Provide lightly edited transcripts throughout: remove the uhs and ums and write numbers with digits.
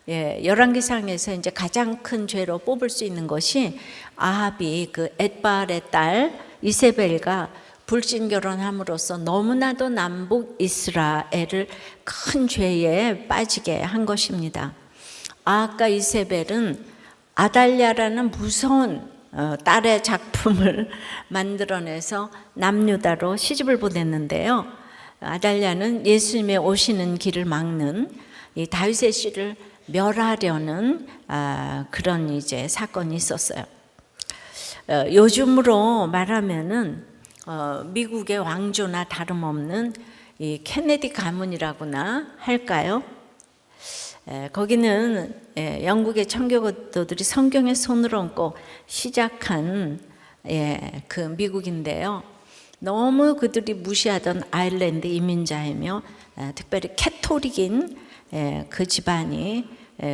열왕기상에서 이제 가장 큰 죄로 뽑을 수 있는 것이 아합이 그 엣발의 딸 이세벨과 불신 결혼함으로써 너무나도 남북 이스라엘을 큰 죄에 빠지게 한 것입니다. 아합과 이세벨은 아달랴라는 무서운 딸의 작품을 만들어내서 남유다로 시집을 보냈는데요. 아달랴는 예수님의 오시는 길을 막는 이 다윗의 씨를 멸하려는 그런 이제 사건이 있었어요. 요즘으로 말하면은 미국의 왕조나 다름없는 이 케네디 가문이라고나 할까요? 거기는 영국의 청교도들이 성경에 손을 얹고 시작한 그 미국인데요. 너무 그들이 무시하던 아일랜드 이민자이며 특별히 캐토릭인 그 집안이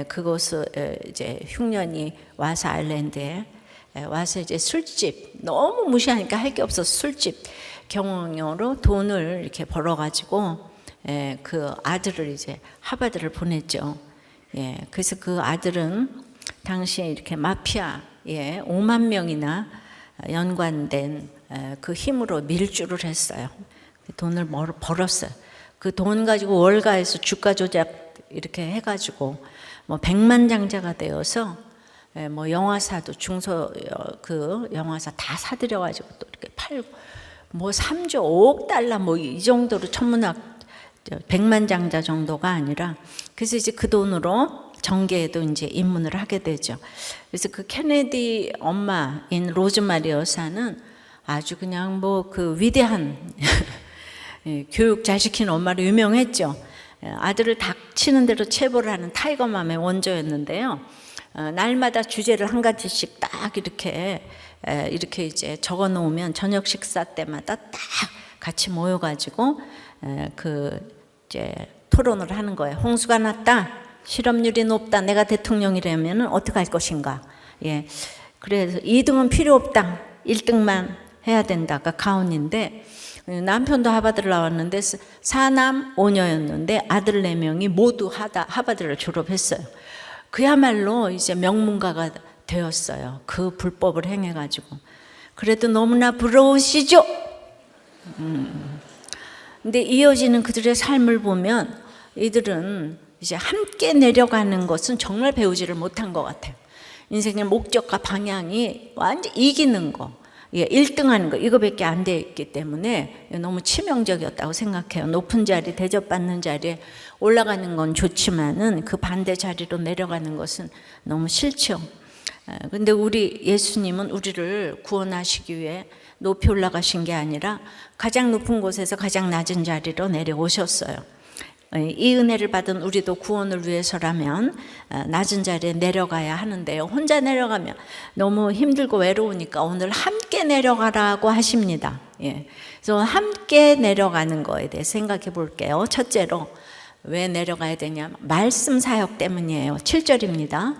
그곳을 이제 흉년이 와서 아일랜드에 와서 이제 술집, 너무 무시하니까 할 게 없어서 술집 경영으로 돈을 이렇게 벌어가지고 그 아들을 이제 하버드를 보냈죠. 그래서 그 아들은 당시에 이렇게 마피아에 5만 명이나 연관된 그 힘으로 밀주를 했어요. 돈을 벌었어요. 그 돈 가지고 월가에서 주가 조작 이렇게 해가지고 뭐 백만장자가 되어서 뭐 영화사도 중소 그 영화사 다 사들여가지고 또 이렇게 팔고 뭐 3조 5억 달러 뭐 이 정도로 천문학 백만장자 정도가 아니라 그래서 이제 그 돈으로 정계에도 이제 입문을 하게 되죠. 그래서 그 케네디 엄마인 로즈마리 여사는 아주 그냥 뭐 그 위대한 교육 잘 시키는 엄마로 유명했죠. 아들을 닥치는 대로 체벌을 하는 타이거맘의 원조였는데요. 날마다 주제를 한 가지씩 딱 이렇게 이제 적어 놓으면 저녁 식사 때마다 딱 같이 모여가지고 이제 토론을 하는 거예요. 홍수가 났다, 실업률이 높다, 내가 대통령이라면 어떻게 할 것인가. 그래서 2등은 필요 없다, 1등만 해야 된다가 가훈인데, 남편도 하버드를 나왔는데 4남 5녀였는데 아들 4명이 모두 하버드를 졸업했어요. 그야말로 이제 명문가가 되었어요. 그 불법을 행해가지고. 그래도 너무나 부러우시죠? 근데 이어지는 그들의 삶을 보면 이들은 이제 함께 내려가는 것은 정말 배우지를 못한 것 같아요. 인생의 목적과 방향이 완전 이기는 거, 1등 하는 거, 이거밖에 안 돼 있기 때문에 너무 치명적이었다고 생각해요. 높은 자리, 대접받는 자리에 올라가는 건 좋지만은 그 반대 자리로 내려가는 것은 너무 싫죠. 근데 우리 예수님은 우리를 구원하시기 위해 높이 올라가신 게 아니라 가장 높은 곳에서 가장 낮은 자리로 내려오셨어요. 이 은혜를 받은 우리도 구원을 위해서라면 낮은 자리에 내려가야 하는데요. 혼자 내려가면 너무 힘들고 외로우니까 오늘 함께 내려가라고 하십니다. 그래서 함께 내려가는 거에 대해 생각해 볼게요. 첫째로 왜 내려가야 되냐? 말씀 사역 때문이에요. 7절입니다.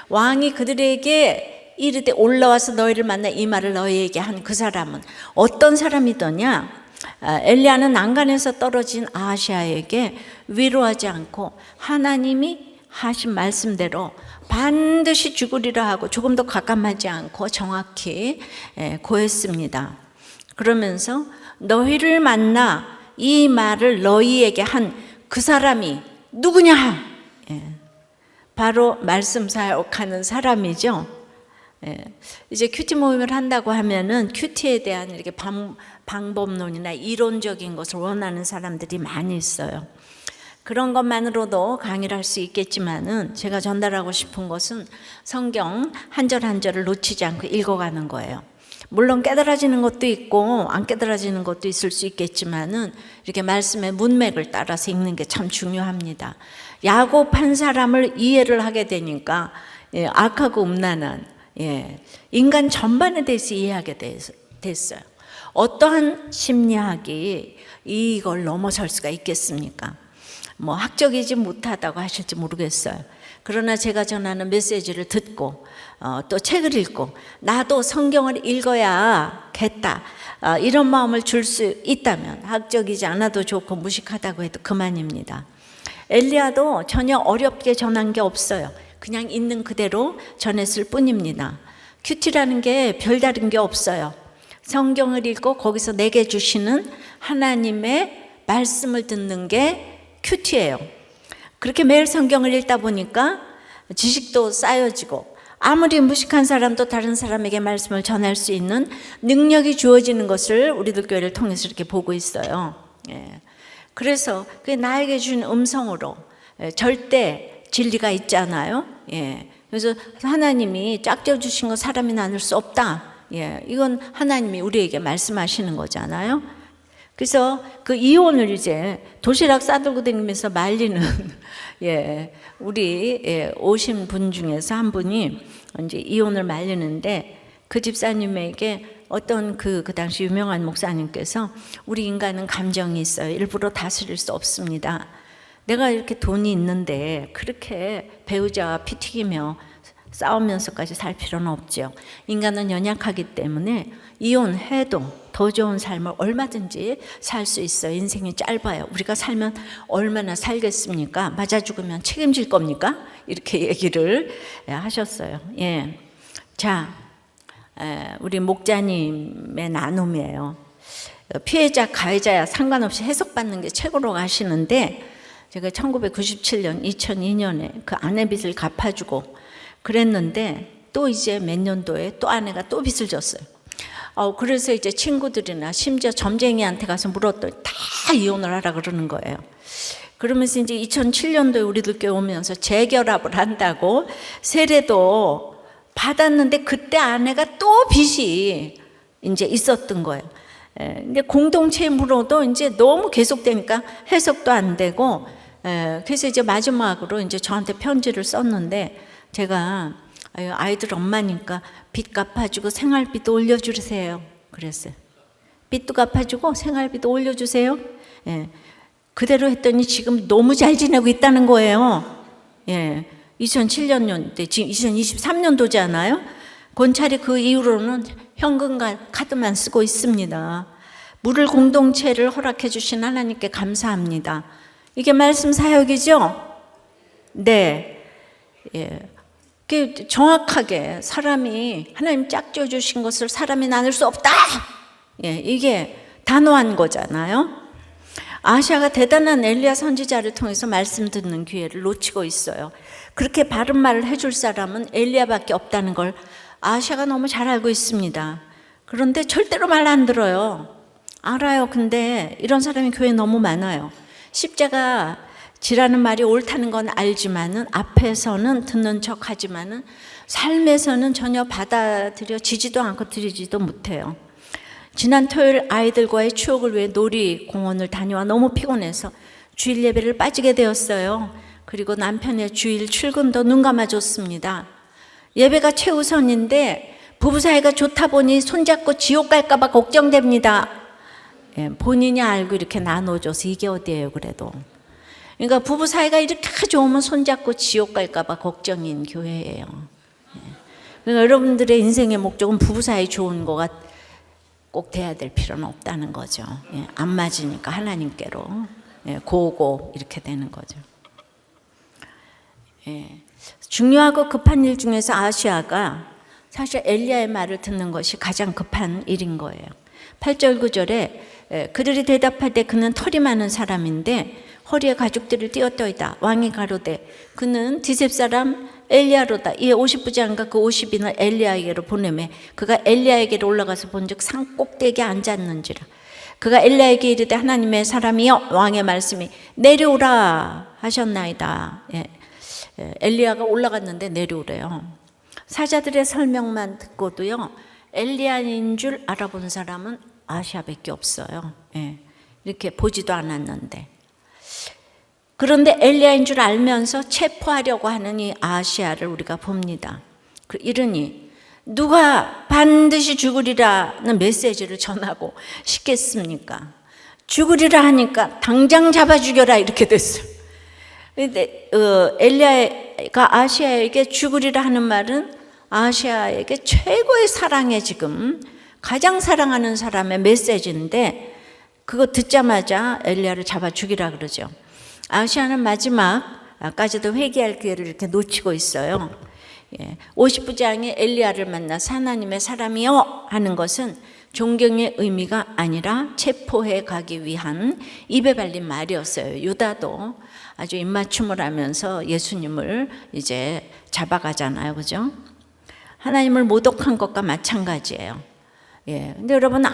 왕이 그들에게 이르되 올라와서 너희를 만나 이 말을 너희에게 한 그 사람은 어떤 사람이더냐? 엘리야는 난간에서 떨어진 아하시아에게 위로하지 않고 하나님이 하신 말씀대로 반드시 죽으리라 하고 조금 더 가감하지 않고 정확히 고했습니다. 그러면서 너희를 만나 이 말을 너희에게 한 그 사람이 누구냐? 바로 말씀 사역하는 사람이죠. 이제 큐티 모임을 한다고 하면은 큐티에 대한 이렇게 방법론이나 이론적인 것을 원하는 사람들이 많이 있어요. 그런 것만으로도 강의를 할 수 있겠지만은 제가 전달하고 싶은 것은 성경 한 절 한 절을 놓치지 않고 읽어가는 거예요. 물론 깨달아지는 것도 있고 안 깨달아지는 것도 있을 수 있겠지만은 이렇게 말씀의 문맥을 따라서 읽는 게 참 중요합니다. 야곱 한 사람을 이해를 하게 되니까 악하고 음란한 인간 전반에 대해서 이해하게 됐어요. 어떠한 심리학이 이걸 넘어설 수가 있겠습니까? 뭐 학적이지 못하다고 하실지 모르겠어요. 그러나 제가 전하는 메시지를 듣고 또 책을 읽고 나도 성경을 읽어야겠다 이런 마음을 줄 수 있다면 학적이지 않아도 좋고 무식하다고 해도 그만입니다. 엘리야도 전혀 어렵게 전한 게 없어요. 그냥 있는 그대로 전했을 뿐입니다. 큐티라는 게 별다른 게 없어요. 성경을 읽고 거기서 내게 주시는 하나님의 말씀을 듣는 게 큐티예요. 그렇게 매일 성경을 읽다 보니까 지식도 쌓여지고 아무리 무식한 사람도 다른 사람에게 말씀을 전할 수 있는 능력이 주어지는 것을 우리들 교회를 통해서 이렇게 보고 있어요. 그래서 그게 나에게 준 음성으로 절대 진리가 있잖아요. 그래서 하나님이 짝져 주신 거 사람이 나눌 수 없다. 이건 하나님이 우리에게 말씀하시는 거잖아요. 그래서 그 이혼을 이제 도시락 싸들고 다니면서 말리는 우리 오신 분 중에서 한 분이 이제 이혼을 말리는데 그 집사님에게 어떤 그 당시 유명한 목사님께서 우리 인간은 감정이 있어요. 일부러 다스릴 수 없습니다. 내가 이렇게 돈이 있는데 그렇게 배우자와 피 튀기며 싸우면서까지 살 필요는 없죠. 인간은 연약하기 때문에 이혼해도 더 좋은 삶을 얼마든지 살 수 있어요. 인생이 짧아요. 우리가 살면 얼마나 살겠습니까? 맞아 죽으면 책임질 겁니까? 이렇게 얘기를 하셨어요. 자, 우리 목자님의 나눔이에요. 피해자, 가해자야 상관없이 해석받는 게 최고로 하시는데 제가 1997년, 2002년에 그 아내 빚을 갚아주고 그랬는데 또 이제 몇 년도에 또 아내가 또 빚을 졌어요. 그래서 이제 친구들이나 심지어 점쟁이한테 가서 물었더니 다 이혼을 하라 그러는 거예요. 그러면서 이제 2007년도에 우리들 교회 오면서 재결합을 한다고 세례도 받았는데 그때 아내가 또 빚이 이제 있었던 거예요. 근데 공동체에 물어도 이제 너무 계속되니까 해석도 안 되고, 그래서 이제 마지막으로 이제 저한테 편지를 썼는데 제가 아이들 엄마니까 빚 갚아주고 생활비도 올려주세요. 그랬어요. 빚도 갚아주고 생활비도 올려주세요. 그대로 했더니 지금 너무 잘 지내고 있다는 거예요. 2007년 때 지금 2023년도잖아요. 권찰이 그 이후로는 현금과 카드만 쓰고 있습니다. 물을 공동체를 허락해 주신 하나님께 감사합니다. 이게 말씀 사역이죠? 네. 정확하게 사람이 하나님 짝져 주신 것을 사람이 나눌 수 없다. 이게 단호한 거잖아요. 아시아가 대단한 엘리야 선지자를 통해서 말씀 듣는 기회를 놓치고 있어요. 그렇게 바른 말을 해줄 사람은 엘리야밖에 없다는 걸 아시아가 너무 잘 알고 있습니다. 그런데 절대로 말 안 들어요. 알아요. 근데 이런 사람이 교회에 너무 많아요. 십자가 지라는 말이 옳다는 건 알지만은 앞에서는 듣는 척 하지만은 삶에서는 전혀 받아들여지지도 않고 들이지도 못해요. 지난 토요일 아이들과의 추억을 위해 놀이공원을 다녀와 너무 피곤해서 주일 예배를 빠지게 되었어요. 그리고 남편의 주일 출근도 눈 감아줬습니다. 예배가 최우선인데 부부 사이가 좋다 보니 손잡고 지옥 갈까 봐 걱정됩니다. 본인이 알고 이렇게 나눠줘서 이게 어디예요 그래도. 그러니까 부부 사이가 이렇게 좋으면 손잡고 지옥 갈까 봐 걱정인 교회예요. 그러니까 여러분들의 인생의 목적은 부부 사이 좋은 거가 꼭 돼야 될 필요는 없다는 거죠. 안 맞으니까 하나님께로 고고 이렇게 되는 거죠. 중요하고 급한 일 중에서 아시아가 사실 엘리야의 말을 듣는 것이 가장 급한 일인 거예요. 8절 9절에 그들이 대답할 때 그는 털이 많은 사람인데 허리에 가죽들을 띄었더이다. 왕이 가로되 그는 디셉 사람 엘리야로다. 이에 50부장과 그 50인을 엘리야에게로 보내매 그가 엘리야에게로 올라가서 본즉 산 꼭대기에 앉았는지라. 그가 엘리야에게 이르되 하나님의 사람이여 왕의 말씀이 내려오라 하셨나이다. 엘리야가 올라갔는데 내려오래요. 사자들의 설명만 듣고도요 엘리야인 줄 알아본 사람은 아시아밖에 없어요. 이렇게 보지도 않았는데. 그런데 엘리야인 줄 알면서 체포하려고 하는 이 아시아를 우리가 봅니다. 이르니 누가 반드시 죽으리라는 메시지를 전하고 싶겠습니까? 죽으리라 하니까 당장 잡아 죽여라 이렇게 됐어요. 근데 엘리야가 아시아에게 죽으리라 하는 말은 아시아에게 최고의 사랑에 지금 가장 사랑하는 사람의 메시지인데 그거 듣자마자 엘리야를 잡아 죽이라 그러죠. 아시아는 마지막까지도 회개할 기회를 이렇게 놓치고 있어요. 50부장이 엘리야를 만나서 하나님의 사람이여 하는 것은 존경의 의미가 아니라 체포해 가기 위한 입에 발린 말이었어요. 유다도 아주 입맞춤을 하면서 예수님을 이제 잡아가잖아요. 그죠? 하나님을 모독한 것과 마찬가지예요. 근데 여러분,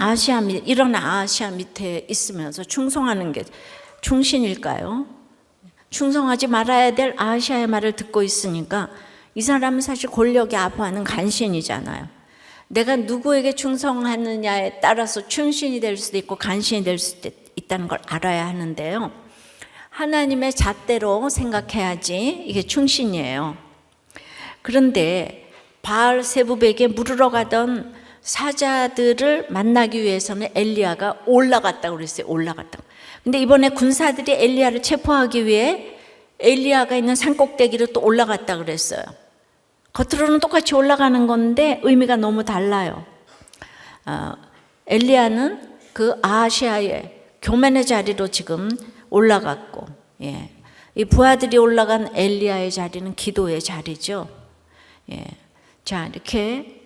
이런 아시아 밑에 있으면서 충성하는 게 충신일까요? 충성하지 말아야 될 아시아의 말을 듣고 있으니까 이 사람은 사실 권력이 아파하는 간신이잖아요. 내가 누구에게 충성하느냐에 따라서 충신이 될 수도 있고 간신이 될 수도 있다는 걸 알아야 하는데요. 하나님의 잣대로 생각해야지 이게 충신이에요. 그런데 바알 세부백에 물으러 가던 사자들을 만나기 위해서는 엘리야가 올라갔다고 그랬어요. 올라갔다고. 근데 이번에 군사들이 엘리야를 체포하기 위해 엘리야가 있는 산꼭대기로 또 올라갔다 그랬어요. 겉으로는 똑같이 올라가는 건데 의미가 너무 달라요. 엘리야는 그 아시아의 교만의 자리로 지금 올라갔고, 이 부하들이 올라간 엘리야의 자리는 기도의 자리죠. 자, 이렇게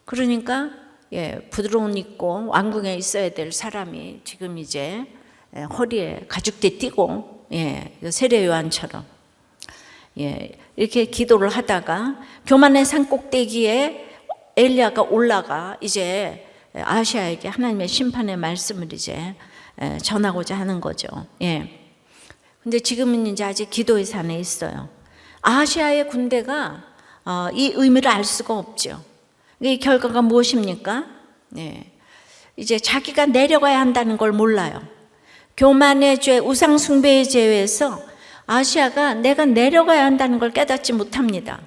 그러니까 부드러운 있고 왕궁에 있어야 될 사람이 지금 이제 허리에 가죽대 띠고 세례 요한처럼 이렇게 기도를 하다가 교만의 산 꼭대기에 엘리야가 올라가 이제 아시아에게 하나님의 심판의 말씀을 이제 전하고자 하는 거죠. 근데 지금은 이제 아직 기도의 산에 있어요. 아시아의 군대가 이 의미를 알 수가 없죠. 이 결과가 무엇입니까? 이제 자기가 내려가야 한다는 걸 몰라요. 교만의 죄, 우상 숭배의 죄에서 아시아가 내가 내려가야 한다는 걸 깨닫지 못합니다.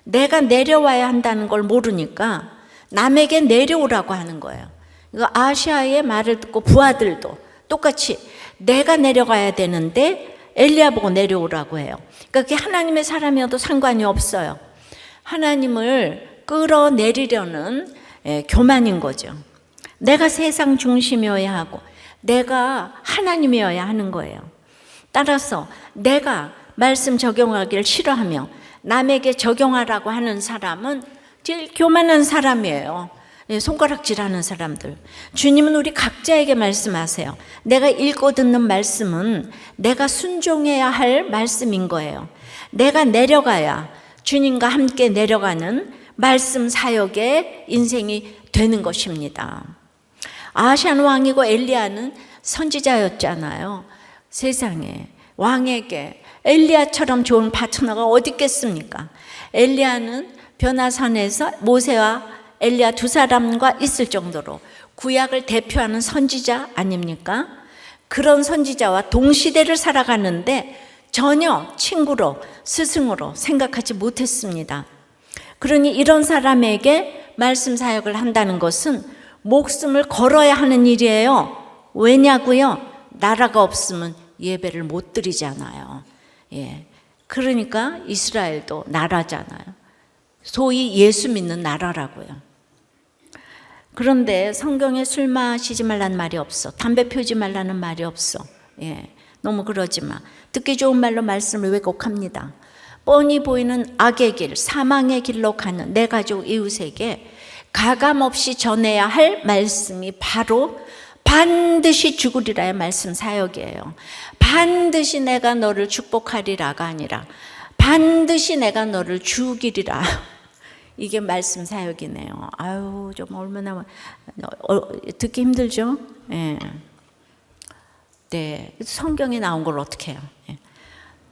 내가 내려와야 한다는 걸 모르니까 남에게 내려오라고 하는 거예요. 이거 아시아의 말을 듣고 부하들도 똑같이 내가 내려가야 되는데 엘리야 보고 내려오라고 해요. 그러니까 그게 하나님의 사람이어도 상관이 없어요. 하나님을 끌어내리려는 교만인 거죠. 내가 세상 중심이어야 하고 내가 하나님이어야 하는 거예요. 따라서 내가 말씀 적용하기를 싫어하며 남에게 적용하라고 하는 사람은 제일 교만한 사람이에요. 손가락질하는 사람들. 주님은 우리 각자에게 말씀하세요. 내가 읽고 듣는 말씀은 내가 순종해야 할 말씀인 거예요. 내가 내려가야 주님과 함께 내려가는 말씀 사역의 인생이 되는 것입니다. 아시안 왕이고 엘리야는 선지자였잖아요. 세상에 왕에게 엘리야처럼 좋은 파트너가 어디 있겠습니까? 엘리야는 변화산에서 모세와 엘리야 두 사람과 있을 정도로 구약을 대표하는 선지자 아닙니까? 그런 선지자와 동시대를 살아가는데 전혀 친구로 스승으로 생각하지 못했습니다. 그러니 이런 사람에게 말씀 사역을 한다는 것은 목숨을 걸어야 하는 일이에요. 왜냐고요? 나라가 없으면 예배를 못 드리잖아요. 그러니까 이스라엘도 나라잖아요. 소위 예수 믿는 나라라고요. 그런데 성경에 술 마시지 말라는 말이 없어. 담배 피우지 말라는 말이 없어. 너무 그러지 마. 듣기 좋은 말로 말씀을 왜곡합니다. 뻔히 보이는 악의 길, 사망의 길로 가는 내 가족 이웃에게 가감없이 전해야 할 말씀이 바로 반드시 죽으리라의 말씀 사역이에요. 반드시 내가 너를 축복하리라가 아니라 반드시 내가 너를 죽이리라. 이게 말씀 사역이네요. 아유, 좀 얼마나 듣기 힘들죠? 네, 성경에 나온 걸 어떻게 해요?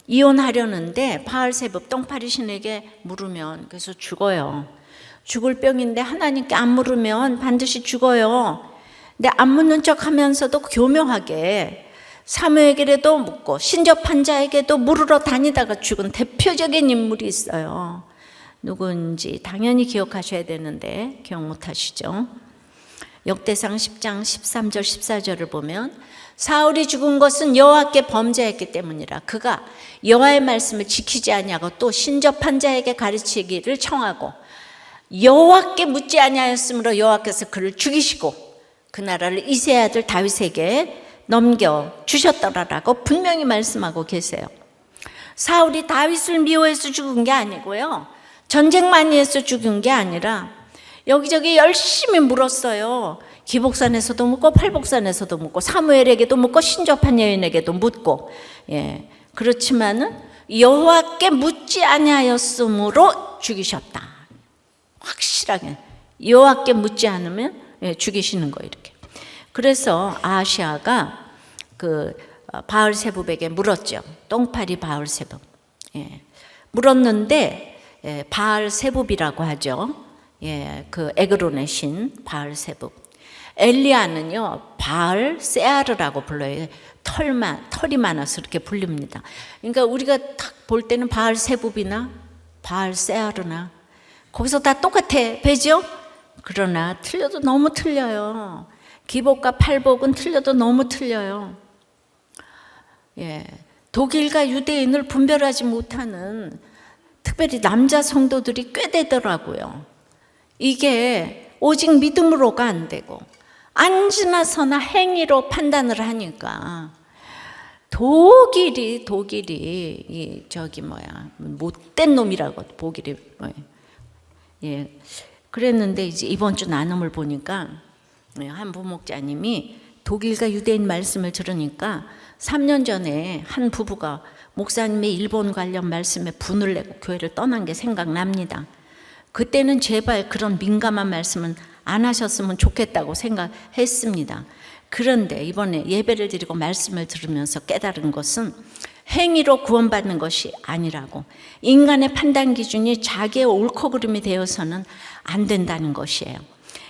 이혼하려는데 바알세붑 똥파리 신에게 물으면 그래서 죽어요. 죽을 병인데 하나님께 안 물으면 반드시 죽어요. 근데 안 묻는 척 하면서도 교묘하게 사무엘에게도 묻고 신접한 자에게도 물으러 다니다가 죽은 대표적인 인물이 있어요. 누군지 당연히 기억하셔야 되는데 기억 못하시죠? 역대상 10장 13절 14절을 보면 사울이 죽은 것은 여호와께 범죄했기 때문이라. 그가 여호와의 말씀을 지키지 아니하고 또 신접한 자에게 가르치기를 청하고 여호와께 묻지 아니하였으므로 여호와께서 그를 죽이시고 그 나라를 이새의 아들 다윗에게 넘겨 주셨더라라고 분명히 말씀하고 계세요. 사울이 다윗을 미워해서 죽은 게 아니고요, 전쟁 많이 해서 죽은 게 아니라 여기저기 열심히 물었어요. 기복산에서도 묻고 팔복산에서도 묻고 사무엘에게도 묻고 신접한 여인에게도 묻고, 예, 그렇지만은 여호와께 묻지 아니하였으므로 죽이셨다. 확실하게 여호와께 묻지 않으면 죽이시는 거예요. 이렇게. 그래서 아하시아가 그 바알세붑에게 물었죠. 똥파리 바알세붑. 예. 물었는데 바알세붑이라고 하죠. 예, 그 에그론의 신 바알세붑. 엘리야는요 바알세아르라고 불러요. 털이 많아서 이렇게 불립니다. 그러니까 우리가 딱 볼 때는 바알세붑이나 바알세아르나 거기서 다 똑같아, 배죠? 그러나 틀려도 너무 틀려요. 기복과 팔복은 틀려도 너무 틀려요. 예, 독일과 유대인을 분별하지 못하는 특별히 남자 성도들이 꽤 되더라고요. 이게 오직 믿음으로가 안 되고 앉으나서나 행위로 판단을 하니까 독일이 이 저기 못된 놈이라고 독일이 예, 그랬는데 이제 이번 주 나눔을 보니까 한 부목자님이 독일과 유대인 말씀을 들으니까 3년 전에 한 부부가 목사님의 일본 관련 말씀에 분을 내고 교회를 떠난 게 생각납니다. 그때는 제발 그런 민감한 말씀은 안 하셨으면 좋겠다고 생각했습니다. 그런데 이번에 예배를 드리고 말씀을 들으면서 깨달은 것은 행위로 구원받는 것이 아니라고, 인간의 판단 기준이 자기의 옳고 그름이 되어서는 안 된다는 것이에요.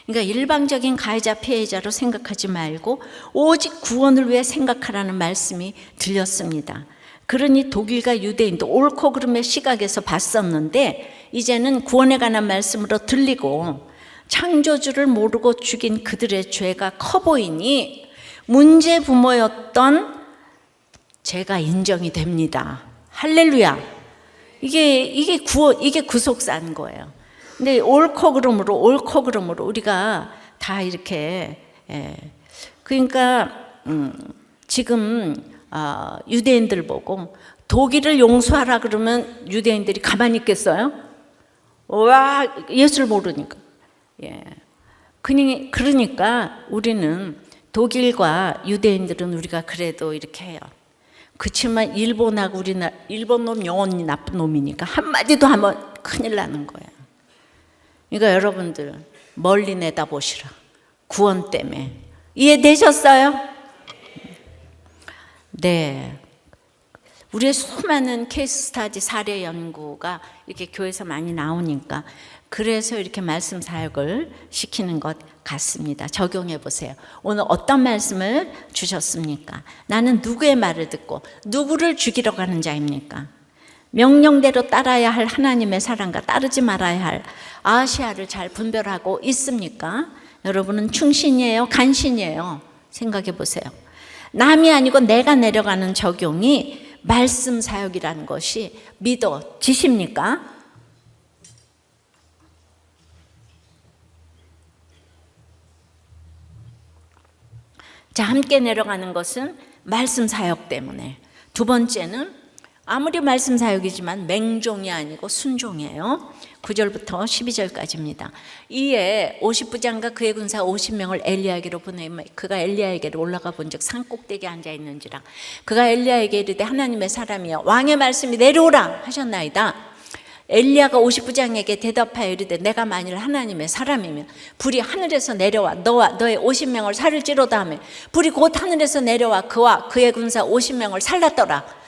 그러니까 일방적인 가해자 피해자로 생각하지 말고 오직 구원을 위해 생각하라는 말씀이 들렸습니다. 그러니 독일과 유대인도 옳고 그름의 시각에서 봤었는데 이제는 구원에 관한 말씀으로 들리고 창조주를 모르고 죽인 그들의 죄가 커 보이니 문제 부모였던 죄가 인정이 됩니다. 할렐루야. 이게 구속사인 거예요. 근데 옳고 그름으로 우리가 다 이렇게, 그러니까 지금 유대인들 보고 독일을 용서하라 그러면 유대인들이 가만히 있겠어요? 와, 예수를 모르니까. 예. 그러니까 우리는 독일과 유대인들은 우리가 그래도 이렇게 해요. 그렇지만 일본하고 일본 놈 영원히 나쁜 놈이니까 한마디도 하면 큰일 나는 거예요. 그러니까 여러분들 멀리 내다보시라. 구원 때문에. 이해되셨어요? 네. 우리의 수많은 케이스 스터디 사례 연구가 이렇게 교회에서 많이 나오니까 그래서 이렇게 말씀 사역을 시키는 것 같습니다. 적용해 보세요. 오늘 어떤 말씀을 주셨습니까? 나는 누구의 말을 듣고 누구를 죽이러 가는 자입니까? 명령대로 따라야 할 하나님의 사랑과 따르지 말아야 할 아하시아를 잘 분별하고 있습니까? 여러분은 충신이에요? 간신이에요? 생각해 보세요. 남이 아니고 내가 내려가는 적용이 말씀 사역이라는 것이 믿어지십니까? 자, 함께 내려가는 것은 말씀 사역 때문에. 두 번째는 아무리 말씀 사역이지만 맹종이 아니고 순종이에요. 9절부터 12절까지입니다. 이에 50부장과 그의 군사 50명을 엘리야에게로 보내면 그가 엘리야에게로 올라가 본즉 산 꼭대기에 앉아 있는지라. 그가 엘리야에게 이르되 하나님의 사람이여 왕의 말씀이 내려오라 하셨나이다. 엘리야가 50부장에게 대답하여 이르되 내가 만일 하나님의 사람이면 불이 하늘에서 내려와 너와 너의 50명을 살을지로다 하며 불이 곧 하늘에서 내려와 그와 그의 군사 50명을 살랐더라.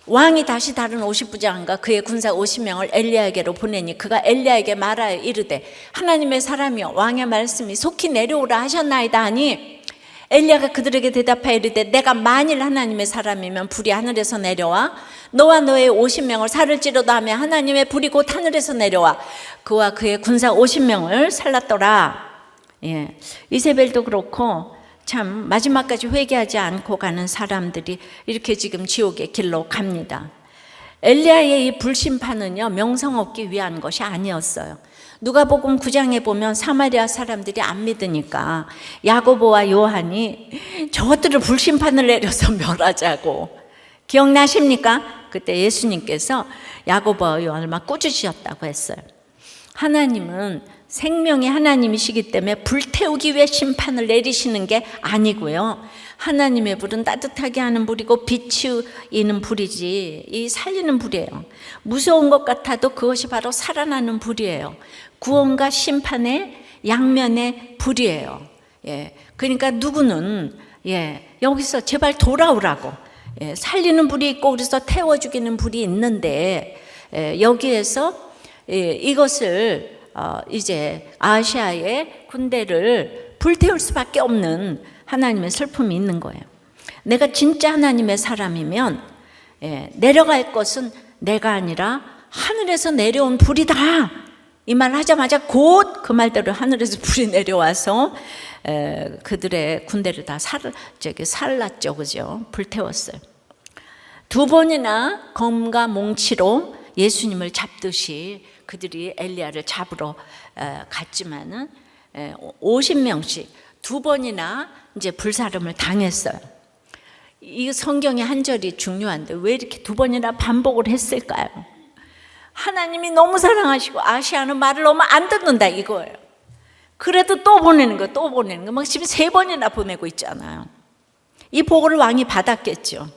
왕이 다시 다른 50부장과 그의 군사 50명을 엘리야에게로 보내니 그가 엘리야에게 말하여 이르되 하나님의 사람이여 왕의 말씀이 속히 내려오라 하셨나이다 하니 엘리야가 그들에게 대답하여 이르되 내가 만일 하나님의 사람이면 불이 하늘에서 내려와 너와 너의 50명을 살을지로다 하며 하나님의 불이 곧 하늘에서 내려와 그와 그의 군사 50명을 살랐더라. 예, 이세벨도 그렇고 참 마지막까지 회개하지 않고 가는 사람들이 이렇게 지금 지옥의 길로 갑니다. 엘리야의 이 불심판은요 명성 얻기 위한 것이 아니었어요. 누가복음 9장에 보면 사마리아 사람들이 안 믿으니까 야고보와 요한이 저것들을 불심판을 내려서 멸하자고. 기억나십니까? 그때 예수님께서 야고보와 요한을 막 꾸짖으셨다고 했어요. 하나님은 생명의 하나님이시기 때문에 불태우기 위해 심판을 내리시는 게 아니고요. 하나님의 불은 따뜻하게 하는 불이고 비추이는 불이지 이 살리는 불이에요. 무서운 것 같아도 그것이 바로 살아나는 불이에요. 구원과 심판의 양면의 불이에요. 예, 그러니까 누구는 여기서 제발 돌아오라고 살리는 불이 있고 그래서 태워 죽이는 불이 있는데 여기에서 이것을 이제 아시아의 군대를 불태울 수밖에 없는 하나님의 슬픔이 있는 거예요. 내가 진짜 하나님의 사람이면 내려갈 것은 내가 아니라 하늘에서 내려온 불이다. 이 말 하자마자 곧 그 말대로 하늘에서 불이 내려와서 그들의 군대를 다 살랐죠, 그죠? 불태웠어요. 2번이나 검과 몽치로 예수님을 잡듯이 그들이 엘리야를 잡으러 갔지만은 50명씩 2번이나 이제 불사름을 당했어요. 이 성경의 한 절이 중요한데 왜 이렇게 2번이나 반복을 했을까요? 하나님이 너무 사랑하시고 아시아는 말을 너무 안 듣는다 이거예요. 그래도 또 보내는 거, 또 보내는 거. 막 지금 3번이나 보내고 있잖아요. 이 보고를 왕이 받았겠죠.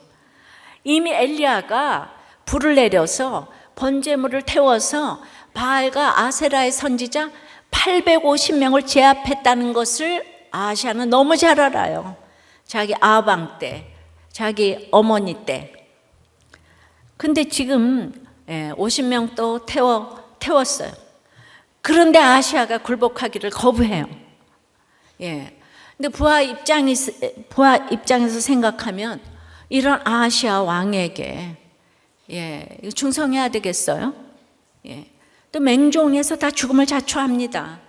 이미 엘리야가 불을 내려서 번제물을 태워서 바알과 아세라의 선지자 850명을 제압했다는 것을 아시아는 너무 잘 알아요. 자기 아방 때, 자기 어머니 때. 근데 지금 50명 또 태웠어요. 그런데 아시아가 굴복하기를 거부해요. 근데 부하 입장에서 생각하면 이런 아시아 왕에게 충성해야 되겠어요? 또 맹종에서 다 죽음을 자초합니다.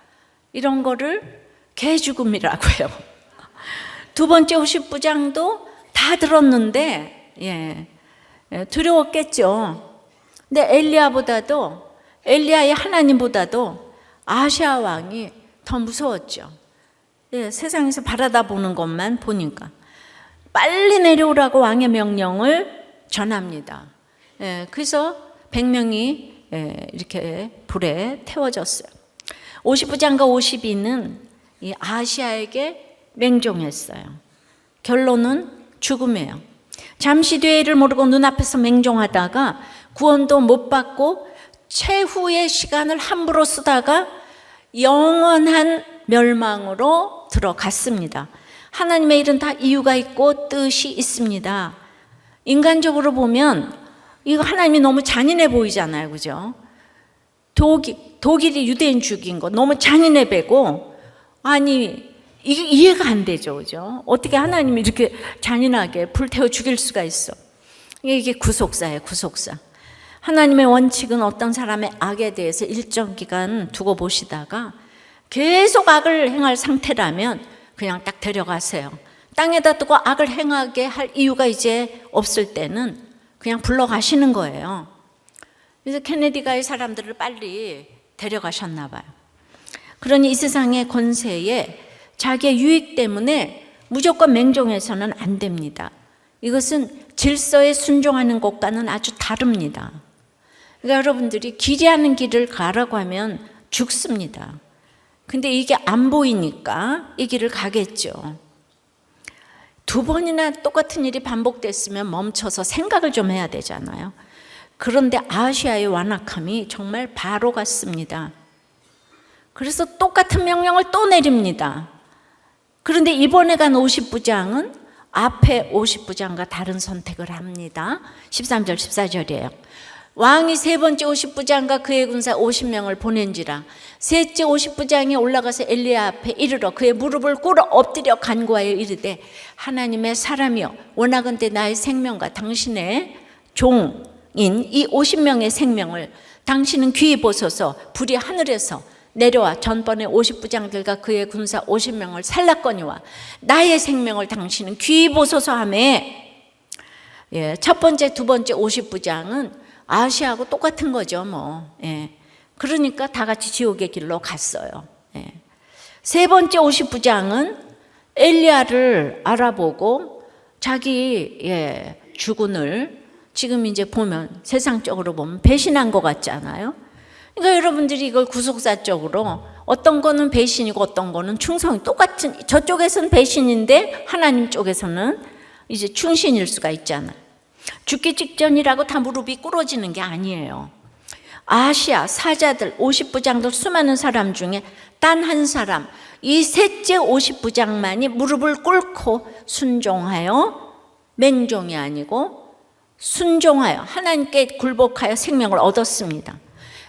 이런 거를 개죽음이라고 해요. 2번째 50부장도 다 들었는데 두려웠겠죠. 근데 엘리야의 하나님보다도 아시아 왕이 더 무서웠죠. 세상에서 바라다 보는 것만 보니까 빨리 내려오라고 왕의 명령을 전합니다. 그래서 100명이 이렇게 불에 태워졌어요. 50부장과 52는 이 아시아에게 맹종했어요. 결론은 죽음이에요. 잠시 뒤를 모르고 눈앞에서 맹종하다가 구원도 못 받고 최후의 시간을 함부로 쓰다가 영원한 멸망으로 들어갔습니다. 하나님의 일은 다 이유가 있고 뜻이 있습니다. 인간적으로 보면 이거 하나님이 너무 잔인해 보이잖아요, 그죠? 독일이 유대인 죽인 거 너무 잔인해 보이고, 아니 이게 이해가 안 되죠, 그죠? 어떻게 하나님이 이렇게 잔인하게 불태워 죽일 수가 있어? 이게 구속사예요, 구속사. 하나님의 원칙은 어떤 사람의 악에 대해서 일정 기간 두고 보시다가 계속 악을 행할 상태라면 그냥 딱 데려가세요. 땅에다 두고 악을 행하게 할 이유가 이제 없을 때는 그냥 불러가시는 거예요. 그래서 케네디가 이 사람들을 빨리 데려가셨나 봐요. 그러니 이 세상의 권세에 자기의 유익 때문에 무조건 맹종해서는 안 됩니다. 이것은 질서에 순종하는 것과는 아주 다릅니다. 그러니까 여러분들이 기리하는 길을 가라고 하면 죽습니다. 근데 이게 안 보이니까 이 길을 가겠죠. 2번이나 똑같은 일이 반복됐으면 멈춰서 생각을 좀 해야 되잖아요. 그런데 아시아의 완악함이 정말 바로 같습니다. 그래서 똑같은 명령을 또 내립니다. 그런데 이번에 간 50부장은 앞에 50부장과 다른 선택을 합니다. 13절 14절이에요. 왕이 3번째 50부장과 그의 군사 50명을 보낸지라 셋째 50부장이 올라가서 엘리야 앞에 이르러 그의 무릎을 꿇어 엎드려 간구하여 이르되 하나님의 사람이여 원하건대 나의 생명과 당신의 종인 이 50명의 생명을 당신은 귀히 보소서. 불이 하늘에서 내려와 전번에 50부장들과 그의 군사 50명을 살랐거니와 나의 생명을 당신은 귀히 보소서 하매, 첫 번째, 두 번째 50부장은 아시아하고 똑같은 거죠, 뭐. 그러니까 다 같이 지옥의 길로 갔어요. 예. 세 번째 50부장은 엘리야를 알아보고 자기 주군을 지금 이제 보면 세상적으로 보면 배신한 것 같지 않아요? 그러니까 여러분들이 이걸 구속사적으로 어떤 거는 배신이고 어떤 거는 충성이 똑같은, 저쪽에서는 배신인데 하나님 쪽에서는 이제 충신일 수가 있잖아요. 죽기 직전이라고 다 무릎이 꿇어지는 게 아니에요. 아시아 사자들 50부장들 수많은 사람 중에 단 한 사람, 이 셋째 50부장만이 무릎을 꿇고 순종하여, 맹종이 아니고 순종하여 하나님께 굴복하여 생명을 얻었습니다.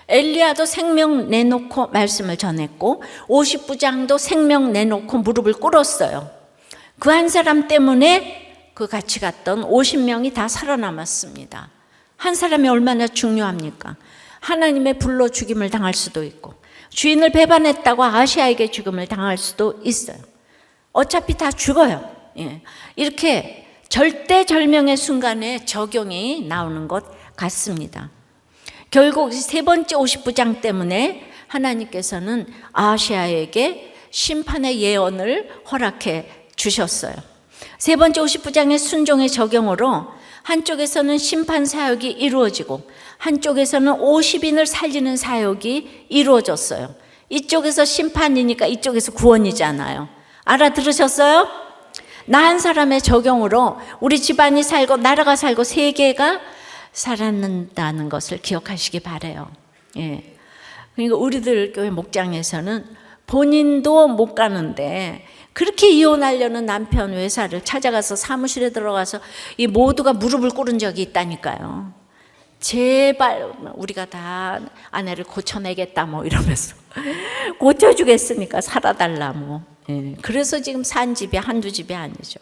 엘리야도 생명 내놓고 말씀을 전했고 50부장도 생명 내놓고 무릎을 꿇었어요. 그 한 사람 때문에 그 같이 갔던 50명이 다 살아남았습니다. 한 사람이 얼마나 중요합니까? 하나님의 불로 죽임을 당할 수도 있고 주인을 배반했다고 아시아에게 죽임을 당할 수도 있어요. 어차피 다 죽어요. 이렇게 절대절명의 순간에 적용이 나오는 것 같습니다. 결국 세 번째 50부장 때문에 하나님께서는 아시아에게 심판의 예언을 허락해 주셨어요. 세 번째 50부장의 순종의 적용으로 한쪽에서는 심판 사역이 이루어지고 한쪽에서는 50인을 살리는 사역이 이루어졌어요. 이쪽에서 심판이니까 이쪽에서 구원이잖아요. 알아들으셨어요? 나 한 사람의 적용으로 우리 집안이 살고 나라가 살고 세계가 살아난다는 것을 기억하시기 바라요. 그러니까 우리들 교회 목장에서는 본인도 못 가는데 그렇게 이혼하려는 남편 외사를 찾아가서 사무실에 들어가서 이 모두가 무릎을 꿇은 적이 있다니까요. 제발 우리가 다 아내를 고쳐내겠다 뭐 이러면서 고쳐주겠으니까 살아달라 뭐. 그래서 지금 산 집이 한두 집이 아니죠.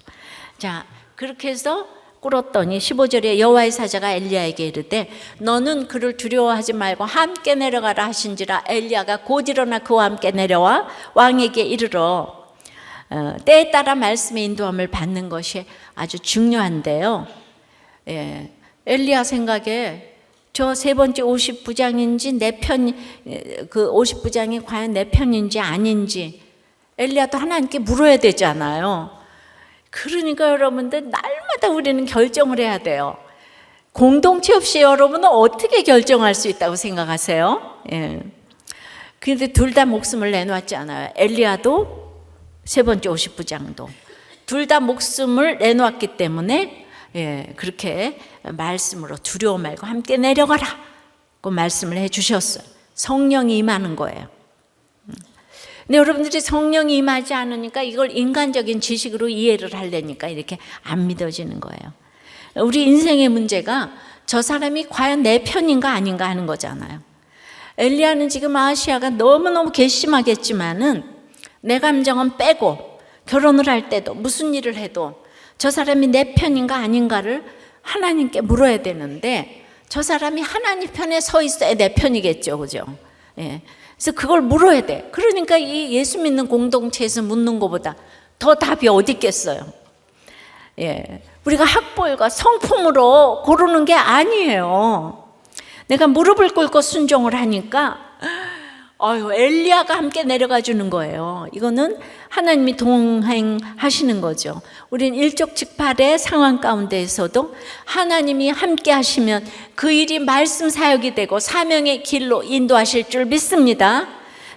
자, 그렇게 해서 꿇었더니 15절에 여호와의 사자가 엘리야에게 이르되 너는 그를 두려워하지 말고 함께 내려가라 하신지라. 엘리야가 곧 일어나 그와 함께 내려와 왕에게 이르러 때에 따라 말씀의 인도함을 받는 것이 아주 중요한데요. 엘리야 생각에 저 세 번째 50부장인지 내 편, 그 50부장이 과연 내 편인지 아닌지 엘리야도 하나님께 물어야 되잖아요. 그러니까 여러분들 날마다 우리는 결정을 해야 돼요. 공동체 없이 여러분은 어떻게 결정할 수 있다고 생각하세요? 그런데 둘 다 목숨을 내놓았잖아요. 엘리야도 세 번째 50부장도 둘 다 목숨을 내놓았기 때문에 그렇게 말씀으로 두려워 말고 함께 내려가라 그 말씀을 해주셨어요. 성령이 임하는 거예요. 근데 여러분들이 성령이 임하지 않으니까 이걸 인간적인 지식으로 이해를 하려니까 이렇게 안 믿어지는 거예요. 우리 인생의 문제가 저 사람이 과연 내 편인가 아닌가 하는 거잖아요. 엘리야는 지금 아시아가 너무너무 괘씸하겠지만은 내 감정은 빼고 결혼을 할 때도 무슨 일을 해도 저 사람이 내 편인가 아닌가를 하나님께 물어야 되는데 저 사람이 하나님 편에 서 있어야 내 편이겠죠, 그죠? 그래서 그걸 물어야 돼. 그러니까 이 예수 믿는 공동체에서 묻는 것보다 더 답이 어디 있겠어요? 우리가 학벌과 성품으로 고르는 게 아니에요. 내가 무릎을 꿇고 순종을 하니까 엘리야가 함께 내려가 주는 거예요. 이거는 하나님이 동행하시는 거죠. 우린 일촉즉발의 상황 가운데에서도 하나님이 함께 하시면 그 일이 말씀 사역이 되고 사명의 길로 인도하실 줄 믿습니다.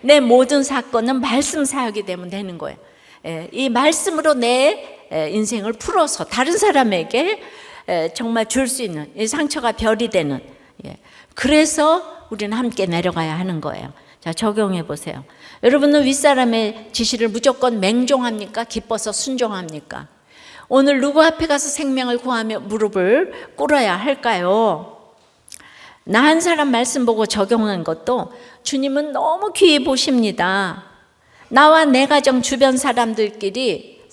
내 모든 사건은 말씀 사역이 되면 되는 거예요. 이 말씀으로 내 인생을 풀어서 다른 사람에게 정말 줄 수 있는 이 상처가 별이 되는, 그래서 우리는 함께 내려가야 하는 거예요. 자, 적용해 보세요. 여러분은 윗사람의 지시를 무조건 맹종합니까? 기뻐서 순종합니까? 오늘 누구 앞에 가서 생명을 구하며 무릎을 꿇어야 할까요? 나 한 사람 말씀 보고 적용한 것도 주님은 너무 귀히 보십니다. 나와 내 가정 주변 사람들까지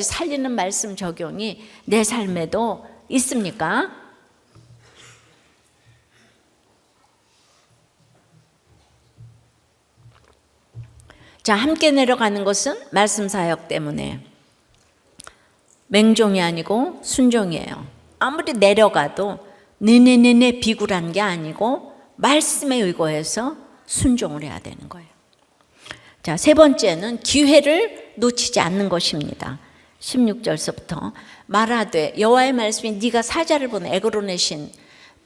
살리는 말씀 적용이 내 삶에도 있습니까? 자, 함께 내려가는 것은 말씀 사역 때문에 맹종이 아니고 순종이에요. 아무리 내려가도 네네네네 비굴한 게 아니고 말씀에 의거해서 순종을 해야 되는 거예요. 자, 세 번째는 기회를 놓치지 않는 것입니다. 16절서부터 말하되 여호와의 말씀이 네가 사자를 보내 에그론의 신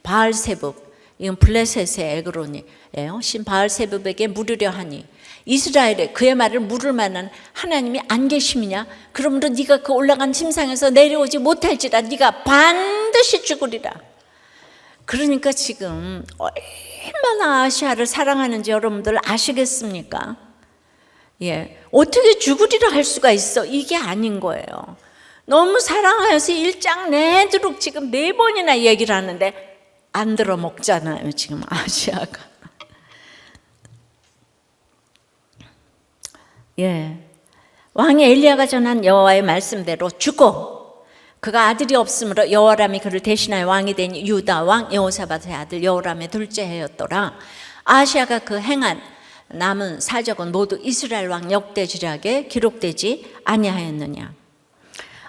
바알세붑, 이건 블레셋의 에그론이에요. 신 바알세붑에게 물으려 하니 이스라엘에 그의 말을 물을 만한 하나님이 안 계심이냐? 그러므로 네가 그 올라간 침상에서 내려오지 못할지라 네가 반드시 죽으리라. 그러니까 지금 얼마나 아시아를 사랑하는지 여러분들 아시겠습니까? 예, 어떻게 죽으리라 할 수가 있어? 이게 아닌 거예요. 너무 사랑하여서 일장 내도록 지금 4번이나 얘기를 하는데 안 들어 먹잖아요, 지금 아시아가. 예, 왕이 엘리야가 전한 여호와의 말씀대로 죽고 그가 아들이 없으므로 여호람이 그를 대신하여 왕이 된 유다 왕 여호사밧의 아들 여호람의 둘째 해였더라. 아시아가 그 행한 남은 사적은 모두 이스라엘 왕 역대지략에 기록되지 아니하였느냐.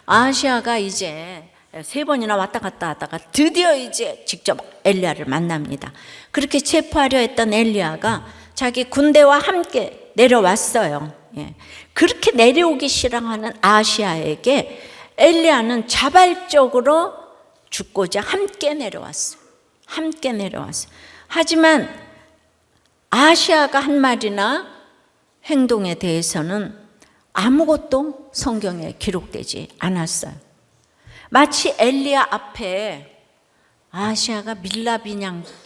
아시아가 이제 3번이나 왔다 갔다 하다가 드디어 이제 직접 엘리야를 만납니다. 그렇게 체포하려 했던 엘리야가 자기 군대와 함께 내려왔어요. 예. 그렇게 내려오기 싫어하는 아시아에게 엘리야는 자발적으로 죽고자 함께 내려왔어요. 함께 내려왔어요. 하지만 아시아가 한 말이나 행동에 대해서는 아무것도 성경에 기록되지 않았어요. 마치 엘리야 앞에 아시아가 밀랍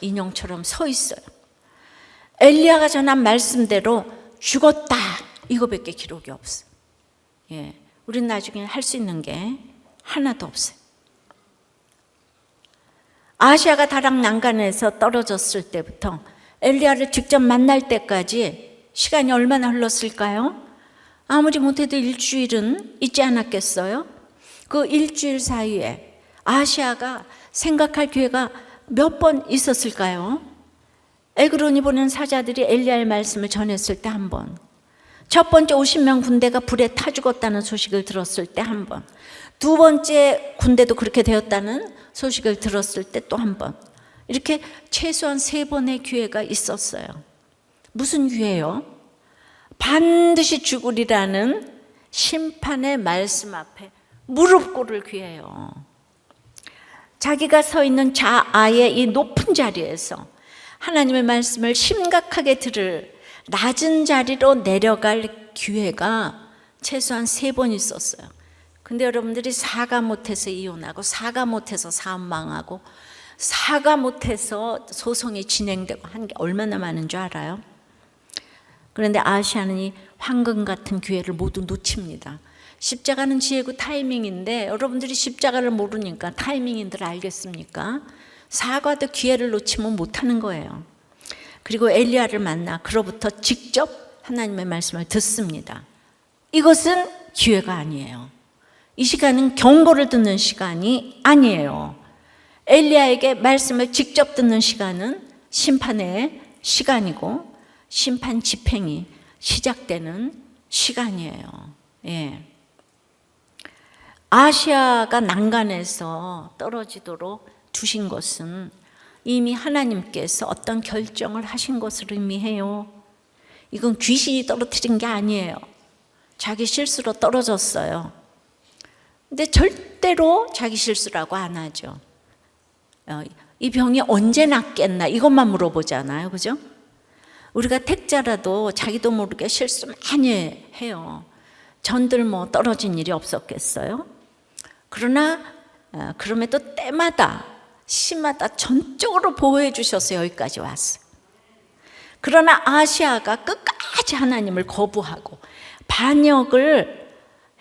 인형처럼 서 있어요. 엘리야가 전한 말씀대로 죽었다, 이거밖에 기록이 없어요. 예, 우린 나중에 할 수 있는 게 하나도 없어요. 아시아가 다락 난간에서 떨어졌을 때부터 엘리야를 직접 만날 때까지 시간이 얼마나 흘렀을까요? 아무리 못해도 일주일은 있지 않았겠어요? 그 일주일 사이에 아시아가 생각할 기회가 몇 번 있었을까요? 에그론이 보낸 사자들이 엘리야의 말씀을 전했을 때 한 번, 첫 번째 50명 군대가 불에 타 죽었다는 소식을 들었을 때 한 번, 두 번째 군대도 그렇게 되었다는 소식을 들었을 때 또 한 번, 이렇게 최소한 3번의 기회가 있었어요. 무슨 기회요? 반드시 죽으리라는 심판의 말씀 앞에 무릎 꿇을 기회예요. 자기가 서 있는 자아의 이 높은 자리에서 하나님의 말씀을 심각하게 들을 낮은 자리로 내려갈 기회가 최소한 3번 있었어요. 근데 여러분들이 사과 못해서 이혼하고 사과 못해서 사업 망하고 사과 못해서 소송이 진행되고 한 게 얼마나 많은 줄 알아요? 그런데 아시아는 이 황금 같은 기회를 모두 놓칩니다. 십자가는 지혜고 타이밍인데 여러분들이 십자가를 모르니까 타이밍인들 알겠습니까? 사과도 기회를 놓치면 못하는 거예요. 그리고 엘리야를 만나 그로부터 직접 하나님의 말씀을 듣습니다. 이것은 기회가 아니에요. 이 시간은 경고를 듣는 시간이 아니에요. 엘리야에게 말씀을 직접 듣는 시간은 심판의 시간이고 심판 집행이 시작되는 시간이에요. 예. 아시아가 난간에서 떨어지도록 두신 것은 이미 하나님께서 어떤 결정을 하신 것을 의미해요. 이건 귀신이 떨어뜨린 게 아니에요. 자기 실수로 떨어졌어요. 근데 절대로 자기 실수라고 안 하죠. 이 병이 언제 낫겠나 이것만 물어보잖아요. 그죠? 우리가 택자라도 자기도 모르게 실수 많이 해요. 전들 뭐 떨어진 일이 없었겠어요? 그러나 그럼에도 때마다 시마다 전적으로 보호해 주셔서 여기까지 왔어요. 그러나 아시아가 끝까지 하나님을 거부하고 반역을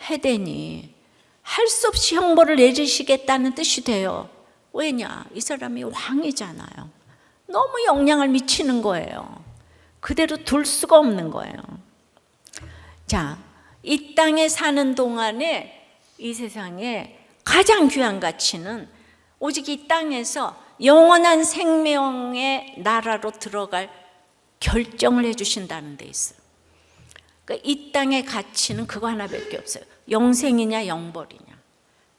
해대니 할 수 없이 형벌을 내리시겠다는 뜻이 돼요. 왜냐? 이 사람이 왕이잖아요. 너무 영향을 미치는 거예요. 그대로 둘 수가 없는 거예요. 자, 이 땅에 사는 동안에 이 세상에 가장 귀한 가치는 오직 이 땅에서 영원한 생명의 나라로 들어갈 결정을 해주신다는 데 있어요. 그러니까 이 땅의 가치는 그거 하나밖에 없어요. 영생이냐 영벌이냐.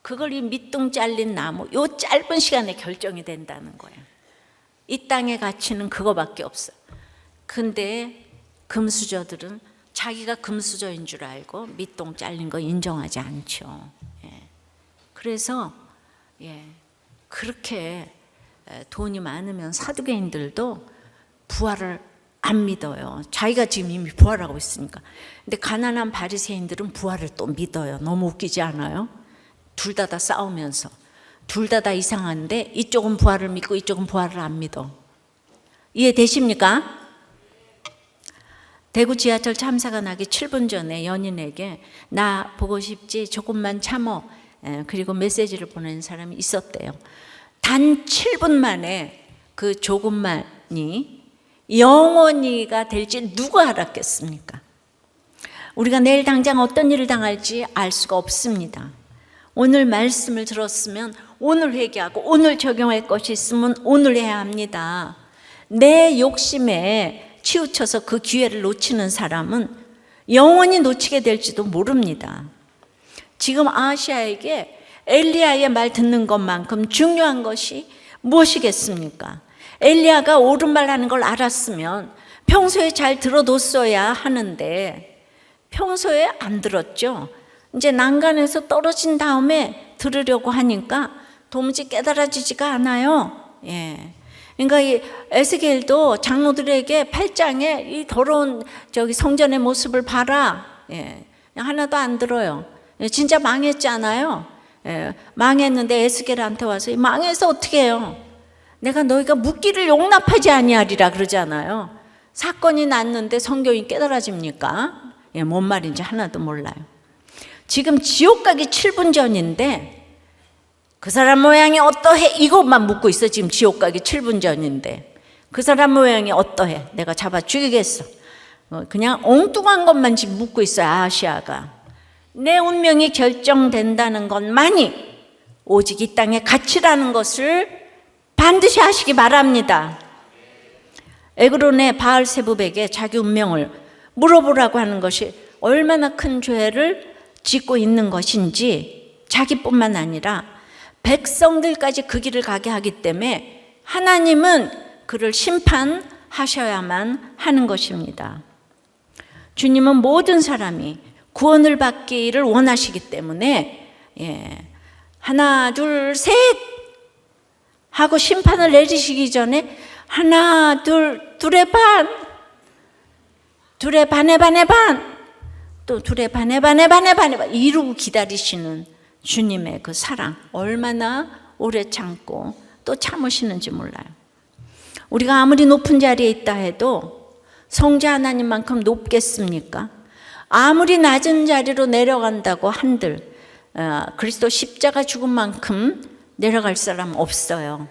그걸 이 밑둥 잘린 나무 요 짧은 시간에 결정이 된다는 거예요. 이 땅의 가치는 그거밖에 없어요. 근데 금수저들은 자기가 금수저인 줄 알고 밑동 잘린 거 인정하지 않죠. 그래서 그렇게 돈이 많으면 사두개인들도 부활을 안 믿어요. 자기가 지금 이미 부활하고 있으니까. 근데 가난한 바리새인들은 부활을 또 믿어요. 너무 웃기지 않아요? 둘 다 싸우면서 둘 다 이상한데 이쪽은 부활을 믿고 이쪽은 부활을 안 믿어. 이해되십니까? 대구 지하철 참사가 나기 7분 전에 연인에게 나 보고 싶지 조금만 참어, 그리고 메시지를 보낸 사람이 있었대요. 단 7분 만에 그 조금만이 영원히가 될지 누가 알았겠습니까? 우리가 내일 당장 어떤 일을 당할지 알 수가 없습니다. 오늘 말씀을 들었으면 오늘 회개하고 오늘 적용할 것이 있으면 오늘 해야 합니다. 내 욕심에 치우쳐서 그 기회를 놓치는 사람은 영원히 놓치게 될지도 모릅니다. 지금 아하시아에게 엘리야의 말 듣는 것만큼 중요한 것이 무엇이겠습니까? 엘리야가 옳은 말 하는 걸 알았으면 평소에 잘 들어뒀어야 하는데 평소에 안 들었죠. 이제 난간에서 떨어진 다음에 들으려고 하니까 도무지 깨달아지지가 않아요. 그러니까 이 에스겔도 장로들에게 8장에 이 더러운 성전의 모습을 봐라. 하나도 안 들어요. 진짜 망했잖아요. 망했는데 에스겔한테 와서 망해서 어떻게 해요? 내가 너희가 묻기를 용납하지 아니하리라 그러잖아요. 사건이 났는데 성경이 깨달아집니까? 뭔 말인지 하나도 몰라요. 지금 지옥 가기 7분 전인데 그 사람 모양이 어떠해? 이것만 묻고 있어. 지금 지옥 가기 7분 전인데 그 사람 모양이 어떠해? 내가 잡아 죽이겠어. 그냥 엉뚱한 것만 지금 묻고 있어요. 아하시아가. 내 운명이 결정된다는 것만이 오직 이 땅의 가치라는 것을 반드시 하시기 바랍니다. 에그론의 바알세붑에게 자기 운명을 물어보라고 하는 것이 얼마나 큰 죄를 짓고 있는 것인지 자기뿐만 아니라 백성들까지 그 길을 가게 하기 때문에 하나님은 그를 심판하셔야만 하는 것입니다. 주님은 모든 사람이 구원을 받기를 원하시기 때문에 하나 둘 셋 하고 심판을 내리시기 전에 하나 둘의 반, 둘의 반의 반, 또 둘의 반의 반 이루고 기다리시는 주님의 그 사랑 얼마나 오래 참고 또 참으시는지 몰라요. 우리가 아무리 높은 자리에 있다 해도 성자 하나님만큼 높겠습니까? 아무리 낮은 자리로 내려간다고 한들 그리스도 십자가 죽은 만큼 내려갈 사람 없어요.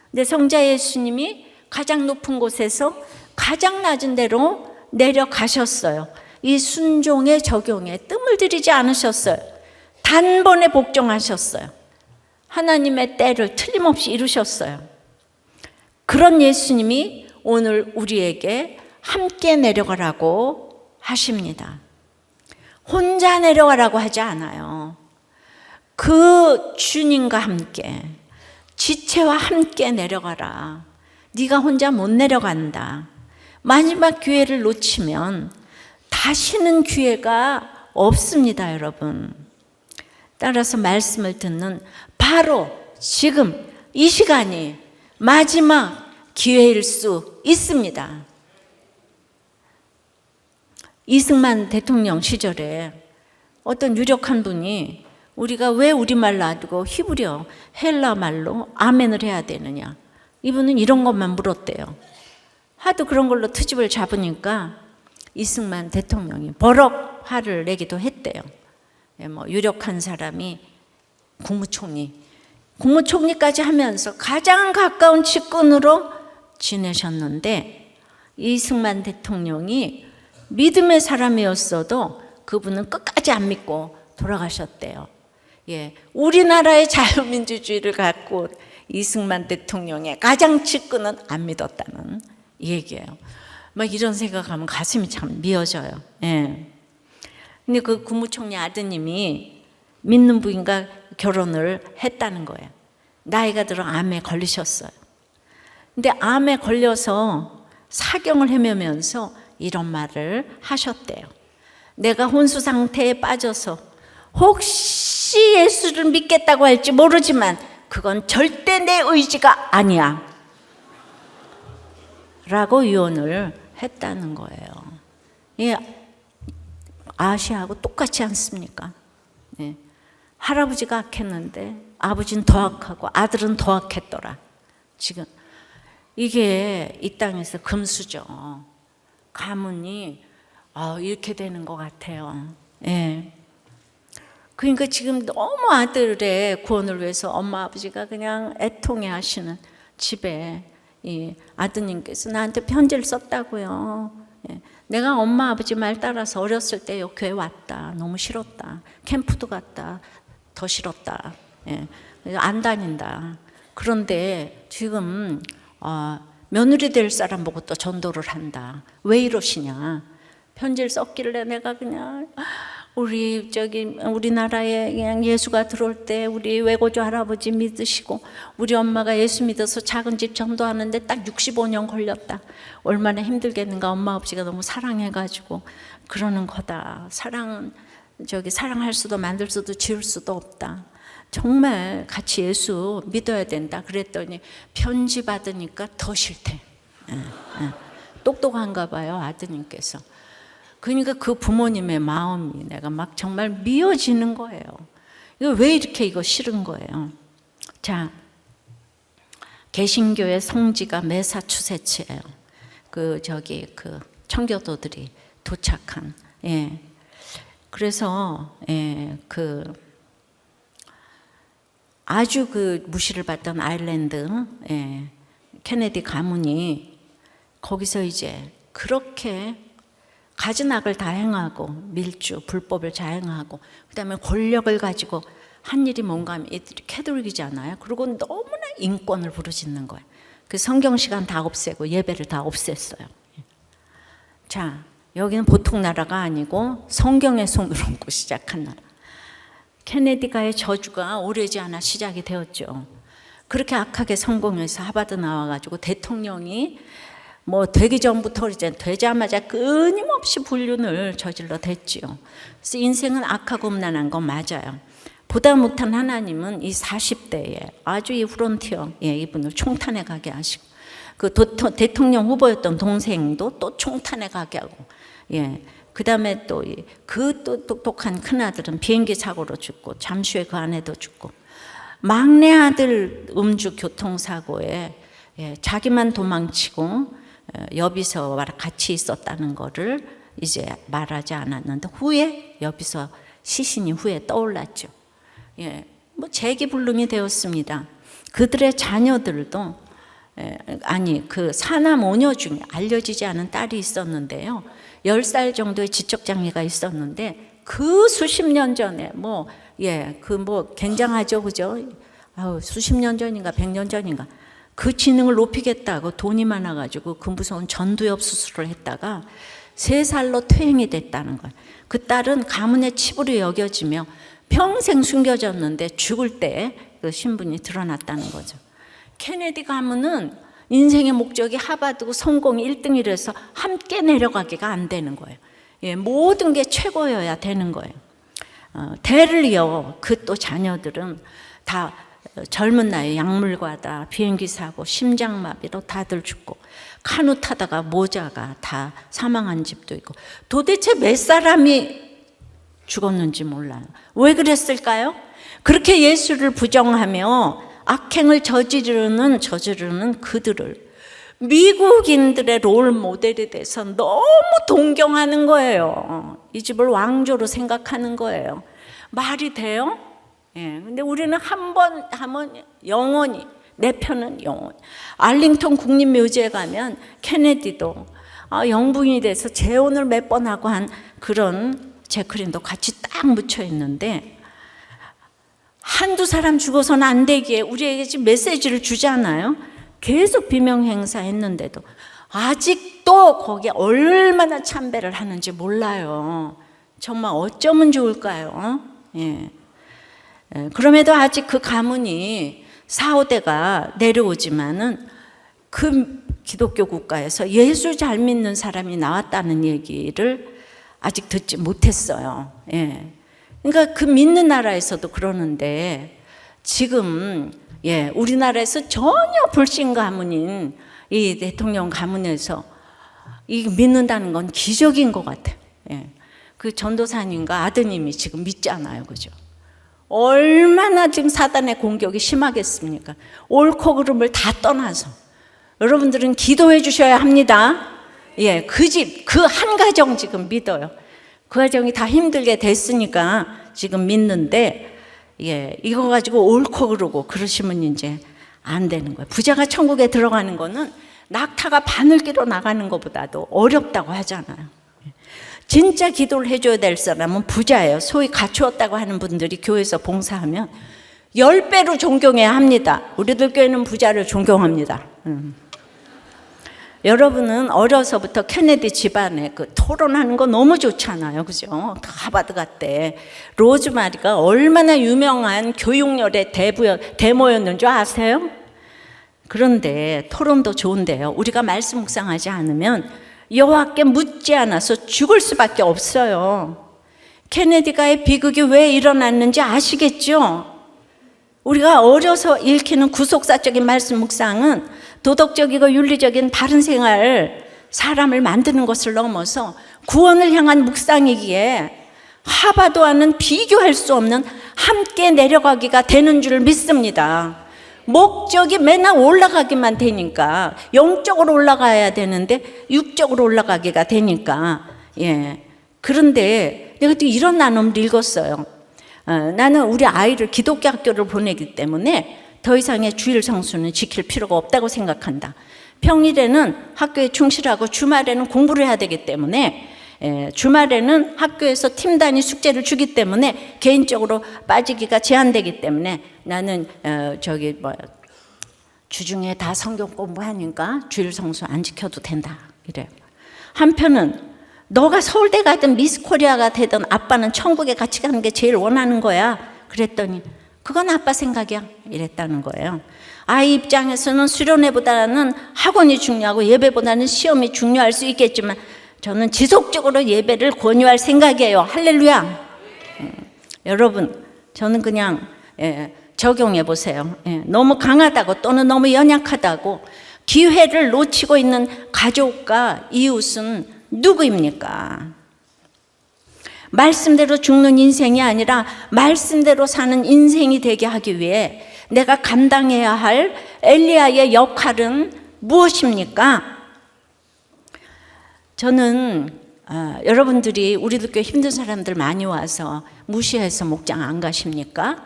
근데 성자 예수님이 가장 높은 곳에서 가장 낮은 데로 내려가셨어요. 이 순종의 적용에 뜸을 들이지 않으셨어요. 단번에 복종하셨어요. 하나님의 때를 틀림없이 이루셨어요. 그런 예수님이 오늘 우리에게 함께 내려가라고 하십니다. 혼자 내려가라고 하지 않아요. 그 주님과 함께 지체와 함께 내려가라. 네가 혼자 못 내려간다. 마지막 기회를 놓치면 다시는 기회가 없습니다, 여러분. 따라서 말씀을 듣는 바로 지금 이 시간이 마지막 기회일 수 있습니다. 이승만 대통령 시절에 어떤 유력한 분이 우리가 왜 우리말 놔두고 히브리어, 헬라 말로 아멘을 해야 되느냐. 이분은 이런 것만 물었대요. 하도 그런 걸로 트집을 잡으니까 이승만 대통령이 버럭 화를 내기도 했대요. 유력한 사람이 국무총리까지 하면서 가장 가까운 측근으로 지내셨는데 이승만 대통령이 믿음의 사람이었어도 그분은 끝까지 안 믿고 돌아가셨대요. 우리나라의 자유민주주의를 갖고 이승만 대통령의 가장 측근은 안 믿었다는 얘기예요. 막 이런 생각하면 가슴이 참 미어져요. 근데 그 국무총리 아드님이 믿는 부인과 결혼을 했다는 거예요. 나이가 들어 암에 걸리셨어요. 근데 암에 걸려서 사경을 헤매면서 이런 말을 하셨대요. 내가 혼수 상태에 빠져서 혹시 예수를 믿겠다고 할지 모르지만 그건 절대 내 의지가 아니야 라고 유언을 했다는 거예요. 예, 아시아하고 똑같지 않습니까? 네. 할아버지가 악했는데 아버지는 더 악하고 아들은 더 악했더라. 지금 이게 이 땅에서 금수저 가문이 이렇게 되는 것 같아요. 예. 그러니까 지금 너무 아들의 구원을 위해서 엄마 아버지가 그냥 애통해 하시는 집에 이 아드님께서 나한테 편지를 썼다고요. 예. 내가 엄마 아버지 말 따라서 어렸을 때 여기 교회 왔다. 너무 싫었다. 캠프도 갔다. 더 싫었다. 예. 안 다닌다. 그런데 지금 며느리 될 사람 보고 또 전도를 한다. 왜 이러시냐? 편지를 썼길래 내가 그냥 우리나라에 그냥 예수가 들어올 때 우리 외고조 할아버지 믿으시고 우리 엄마가 예수 믿어서 작은 집 전도하는데 딱 65년 걸렸다. 얼마나 힘들겠는가. 엄마 아버지가 너무 사랑해가지고 그러는 거다. 사랑할 수도 만들 수도 지을 수도 없다. 정말 같이 예수 믿어야 된다. 그랬더니 편지 받으니까 더 싫대. 똑똑한가 봐요, 아드님께서. 그러니까 그 부모님의 마음이 내가 막 정말 미어지는 거예요. 이거 왜 이거 싫은 거예요? 자, 개신교의 성지가 매사추세츠예요. 그 청교도들이 도착한. 예. 그래서 아주 무시를 받던 아일랜드 케네디 가문이 거기서 이제 그렇게 가진 악을 다 행하고 밀주, 불법을 자행하고 그다음에 권력을 가지고 한 일이 뭔가 하면 이들이 캐톨릭이잖아요. 그리고 너무나 인권을 부르짖는 거예요. 그 성경 시간 다 없애고 예배를 다 없앴어요. 자, 여기는 보통 나라가 아니고 성경의 손을 얹고 시작한 나라. 케네디가의 저주가 오래지 않아 시작이 되었죠. 그렇게 악하게 성공해서 하버드 나와가지고 대통령이 되기 전부터 이제 되자마자 끊임없이 불륜을 저질러 댔지요. 그래서 인생은 악하고 음란한 건 맞아요. 보다 못한 하나님은 이 40대에 아주 이 프론티어 이분을 총탄에 가게 하시고 그 대통령 후보였던 동생도 또 총탄에 가게 하고 그 다음에 또 똑똑한 큰아들은 비행기 사고로 죽고 잠시 후에 그 아내도 죽고 막내 아들 음주 교통사고에 자기만 도망치고 여비서와 같이 있었다는 거를 이제 말하지 않았는데 후에 여비서 시신이 후에 떠올랐죠. 재기불능이 되었습니다. 그들의 자녀들도 그 사남 오녀 중에 알려지지 않은 딸이 있었는데요. 10살 정도의 지적장애가 있었는데 그 수십 년 전에 굉장하죠, 그죠? 수십 년 전인가 100년 전인가 그 지능을 높이겠다고 돈이 많아가지고 그 무서운 전두엽 수술을 했다가 3살로 퇴행이 됐다는 거예요. 그 딸은 가문의 치부로 여겨지며 평생 숨겨졌는데 죽을 때 그 신분이 드러났다는 거죠. 케네디 가문은 인생의 목적이 하버드고 성공이 1등이라서 함께 내려가기가 안 되는 거예요. 모든 게 최고여야 되는 거예요. 대를 이어 그 또 자녀들은 다 젊은 나이에 약물과다, 비행기 사고, 심장마비로 다들 죽고 카누 타다가 모자가 다 사망한 집도 있고 도대체 몇 사람이 죽었는지 몰라요. 왜 그랬을까요? 그렇게 예수를 부정하며 악행을 저지르는 그들을 미국인들의 롤 모델이 돼서 너무 동경하는 거예요. 이 집을 왕조로 생각하는 거예요. 말이 돼요? 근데 우리는 한 번 하면 영원히, 내 편은 영원히. 알링턴 국립묘지에 가면 케네디도 영부인이 돼서 재혼을 몇 번 하고 한 그런 제클린도 같이 딱 묻혀 있는데 한두 사람 죽어서는 안 되기에 우리에게 지금 메시지를 주잖아요. 계속 비명 행사했는데도 아직도 거기에 얼마나 참배를 하는지 몰라요. 정말 어쩌면 좋을까요? 그럼에도 아직 그 가문이 4, 5대가 내려오지만은 그 기독교 국가에서 예수 잘 믿는 사람이 나왔다는 얘기를 아직 듣지 못했어요. 예. 그러니까 그 믿는 나라에서도 그러는데 지금 우리나라에서 전혀 불신 가문인 이 대통령 가문에서 이 믿는다는 건 기적인 것 같아요. 예. 그 전도사님과 아드님이 지금 믿잖아요, 그죠? 얼마나 지금 사단의 공격이 심하겠습니까? 옳고 그름을 다 떠나서 여러분들은 기도해 주셔야 합니다. 예, 그 집, 그 한 가정 지금 믿어요. 그 가정이 다 힘들게 됐으니까 지금 믿는데, 이거 가지고 옳고 그러고 그러시면 이제 안 되는 거예요. 부자가 천국에 들어가는 거는 낙타가 바늘기로 나가는 것보다도 어렵다고 하잖아요. 진짜 기도를 해줘야 될 사람은 부자예요. 소위 갖추었다고 하는 분들이 교회에서 봉사하면 10배로 존경해야 합니다. 우리들 교회는 부자를 존경합니다. 여러분은 어려서부터 케네디 집안에 그 토론하는 거 너무 좋잖아요, 그죠? 하버드 갔대. 로즈마리가 얼마나 유명한 교육열의 데모였는 줄 아세요? 그런데 토론도 좋은데요, 우리가 말씀 묵상하지 않으면 여호와께 묻지 않아서 죽을 수밖에 없어요. 케네디가의 비극이 왜 일어났는지 아시겠죠? 우리가 어려서 읽히는 구속사적인 말씀 묵상은 도덕적이고 윤리적인 바른 생활, 사람을 만드는 것을 넘어서 구원을 향한 묵상이기에 하바도와는 비교할 수 없는 함께 내려가기가 되는 줄 믿습니다. 목적이 맨날 올라가기만 되니까, 영적으로 올라가야 되는데 육적으로 올라가기가 되니까. 그런데 내가 또 이런 나눔을 읽었어요. 나는 우리 아이를 기독교 학교를 보내기 때문에 더 이상의 주일 성수는 지킬 필요가 없다고 생각한다. 평일에는 학교에 충실하고 주말에는 공부를 해야 되기 때문에, 주말에는 학교에서 팀 단위 숙제를 주기 때문에 개인적으로 빠지기가 제한되기 때문에 나는 주중에 다 성경 공부하니까 주일 성수 안 지켜도 된다, 이래요. 한편은 너가 서울대 가든 미스코리아가 되든 아빠는 천국에 같이 가는 게 제일 원하는 거야. 그랬더니 그건 아빠 생각이야, 이랬다는 거예요. 아이 입장에서는 수련회보다는 학원이 중요하고 예배보다는 시험이 중요할 수 있겠지만 저는 지속적으로 예배를 권유할 생각이에요. 할렐루야. 여러분, 저는 그냥 적용해 보세요. 너무 강하다고 또는 너무 연약하다고 기회를 놓치고 있는 가족과 이웃은 누구입니까? 말씀대로 죽는 인생이 아니라 말씀대로 사는 인생이 되게 하기 위해 내가 감당해야 할 엘리야의 역할은 무엇입니까? 저는 여러분들이 우리들 교회 힘든 사람들 많이 와서 무시해서 목장 안 가십니까?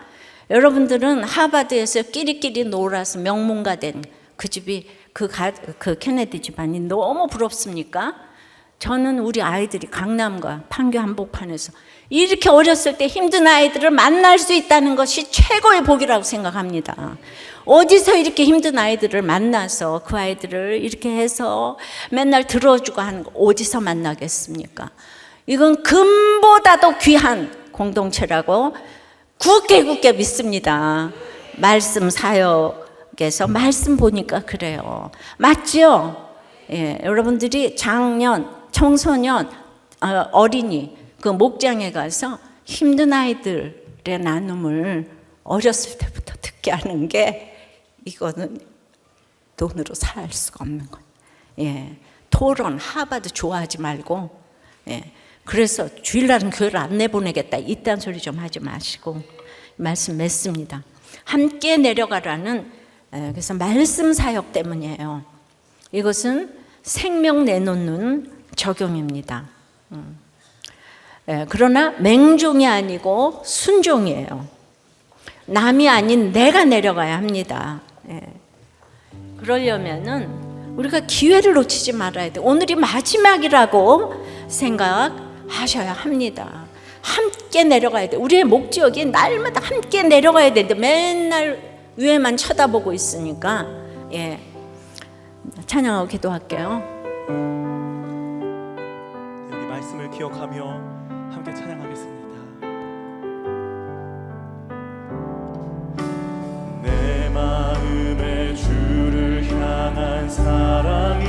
여러분들은 하버드에서 끼리끼리 놀아서 명문가 된 그 집이 그 케네디 집안이 너무 부럽습니까? 저는 우리 아이들이 강남과 판교 한복판에서 이렇게 어렸을 때 힘든 아이들을 만날 수 있다는 것이 최고의 복이라고 생각합니다. 어디서 이렇게 힘든 아이들을 만나서 그 아이들을 이렇게 해서 맨날 들어주고 하는 거 어디서 만나겠습니까? 이건 금보다도 귀한 공동체라고 굳게 믿습니다. 말씀 사역에서 말씀 보니까 그래요. 맞죠? 여러분들이 작년, 청소년, 어린이 그 목장에 가서 힘든 아이들의 나눔을 어렸을 때부터 듣게 하는 게 이거는 돈으로 살 수가 없는 거예요. 토론, 하버드 좋아하지 말고, 그래서 주일날은 교회를 안 내보내겠다 이딴 소리 좀 하지 마시고 말씀 맺습니다. 함께 내려가라는, 그래서 말씀 사역 때문이에요. 이것은 생명 내놓는 적용입니다. 그러나 맹종이 아니고 순종이에요. 남이 아닌 내가 내려가야 합니다. 그러려면은 우리가 기회를 놓치지 말아야 돼. 오늘이 마지막이라고 생각하셔야 합니다. 함께 내려가야 돼. 우리의 목적이 날마다 함께 내려가야 되는데 맨날 위에만 쳐다보고 있으니까. 찬양하고 기도할게요. 여기 말씀을 기억하며 함께 찬양하겠습니다. 내 마음에 주를 향한 사랑이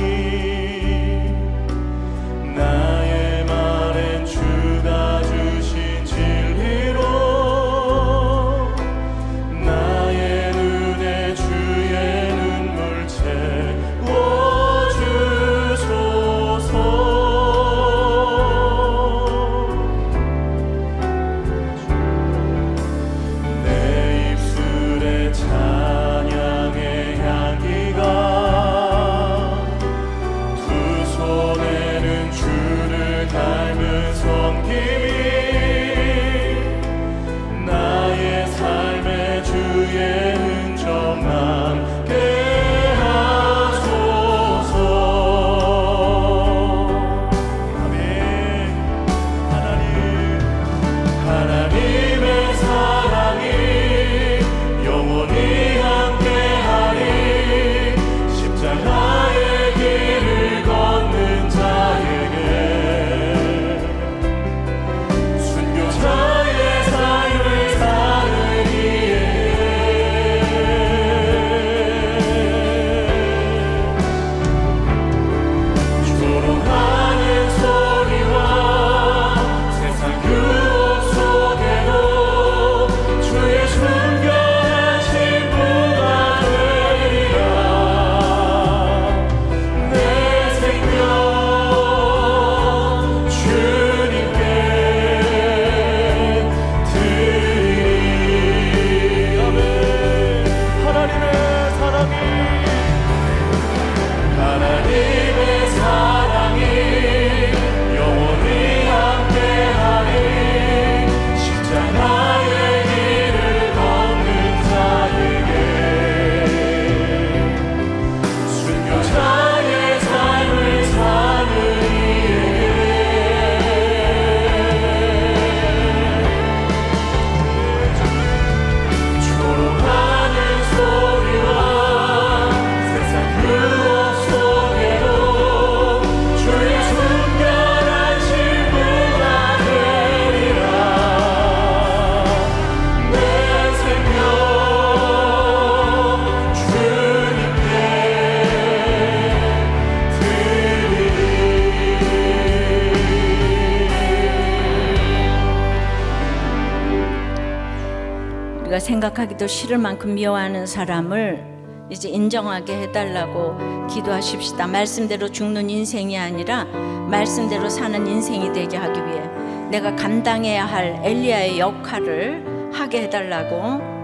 우리가 생각하기도 싫을 만큼 미워하는 사람을 이제 인정하게 해달라고 기도하십시다. 말씀대로 죽는 인생이 아니라 말씀대로 사는 인생이 되게 하기 위해 내가 감당해야 할 엘리야의 역할을 하게 해달라고.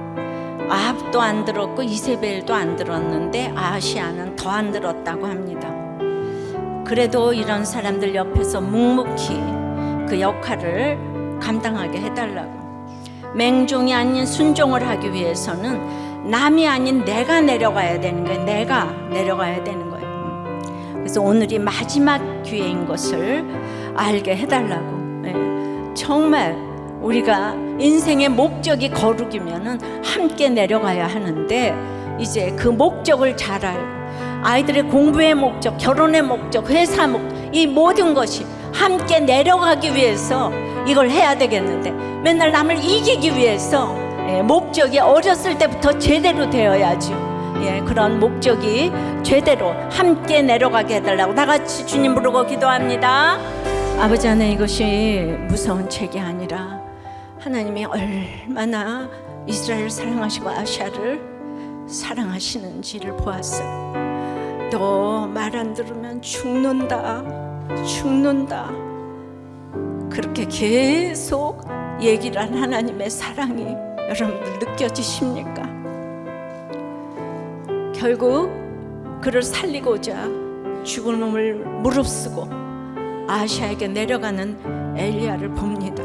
아합도 안 들었고 이세벨도 안 들었는데 아하시아는 더 안 들었다고 합니다. 그래도 이런 사람들 옆에서 묵묵히 그 역할을 감당하게 해달라고. 맹종이 아닌 순종을 하기 위해서는 남이 아닌 내가 내려가야 되는 거예요. 내가 내려가야 되는 거예요. 그래서 오늘이 마지막 기회인 것을 알게 해달라고. 정말 우리가 인생의 목적이 거룩이면은 함께 내려가야 하는데, 이제 그 목적을 잘 알고 아이들의 공부의 목적, 결혼의 목적, 회사 목적, 이 모든 것이 함께 내려가기 위해서 이걸 해야 되겠는데, 맨날 남을 이기기 위해서 목적이 어렸을 때부터 제대로 되어야죠. 그런 목적이 제대로 함께 내려가게 해달라고 다 같이 주님 부르고 기도합니다. 아버지 하나님, 이것이 무서운 책이 아니라 하나님이 얼마나 이스라엘을 사랑하시고 아시아를 사랑하시는지를 보았어요. 너 말 안 들으면 죽는다, 죽는다, 그렇게 계속 얘기를 한 하나님의 사랑이 여러분들 느껴지십니까? 결국 그를 살리고자 죽음을 무릅쓰고 아시아에게 내려가는 엘리야를 봅니다.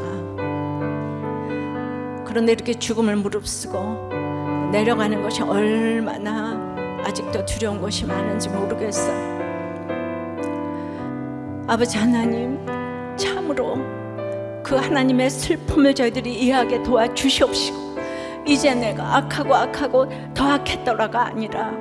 그런데 이렇게 죽음을 무릅쓰고 내려가는 것이 얼마나 아직도 두려운 것이 많은지 모르겠어요. 아버지 하나님, 참으로 그 하나님의 슬픔을 저희들이 이해하게 도와주시옵시고, 이제 내가 악하고 더 악했더라가 아니라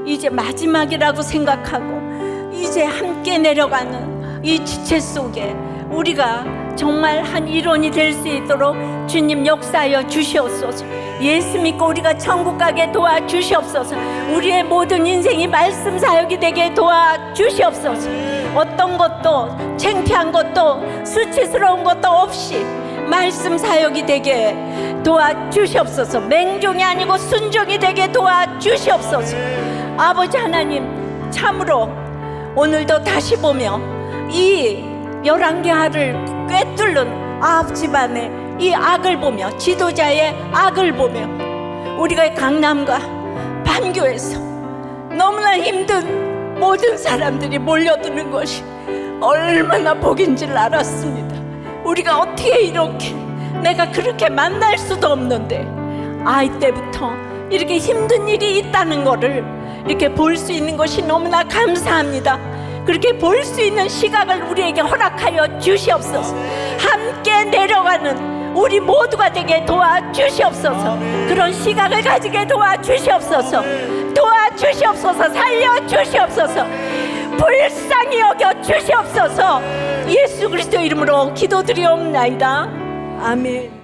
이제 마지막이라고 생각하고 이제 함께 내려가는 이 지체 속에 우리가 정말 한 일원이 될 수 있도록 주님 역사하여 주시옵소서. 예수 믿고 우리가 천국 가게 도와주시옵소서. 우리의 모든 인생이 말씀 사역이 되게 도와주시옵소서. 어떤 것도 창피한 것도 수치스러운 것도 없이 말씀 사역이 되게 도와주시옵소서. 맹종이 아니고 순종이 되게 도와주시옵소서. 아버지 하나님, 참으로 오늘도 다시 보며 이 11개 알을 꿰뚫는 아합 집안의 이 악을 보며, 지도자의 악을 보며, 우리가 강남과 반교에서 너무나 힘든 모든 사람들이 몰려드는 것이 얼마나 복인 줄 알았습니다. 우리가 어떻게 이렇게, 내가 그렇게 만날 수도 없는데 아이 때부터 이렇게 힘든 일이 있다는 것을 이렇게 볼 수 있는 것이 너무나 감사합니다. 그렇게 볼 수 있는 시각을 우리에게 허락하여 주시옵소서. 함께 내려가는 우리 모두가 되게 도와주시옵소서. 그런 시각을 가지게 도와주시옵소서. 도와주시옵소서. 살려주시옵소서. 불쌍히 여겨 주시옵소서. 예수 그리스도 이름으로 기도드리옵나이다. 아멘.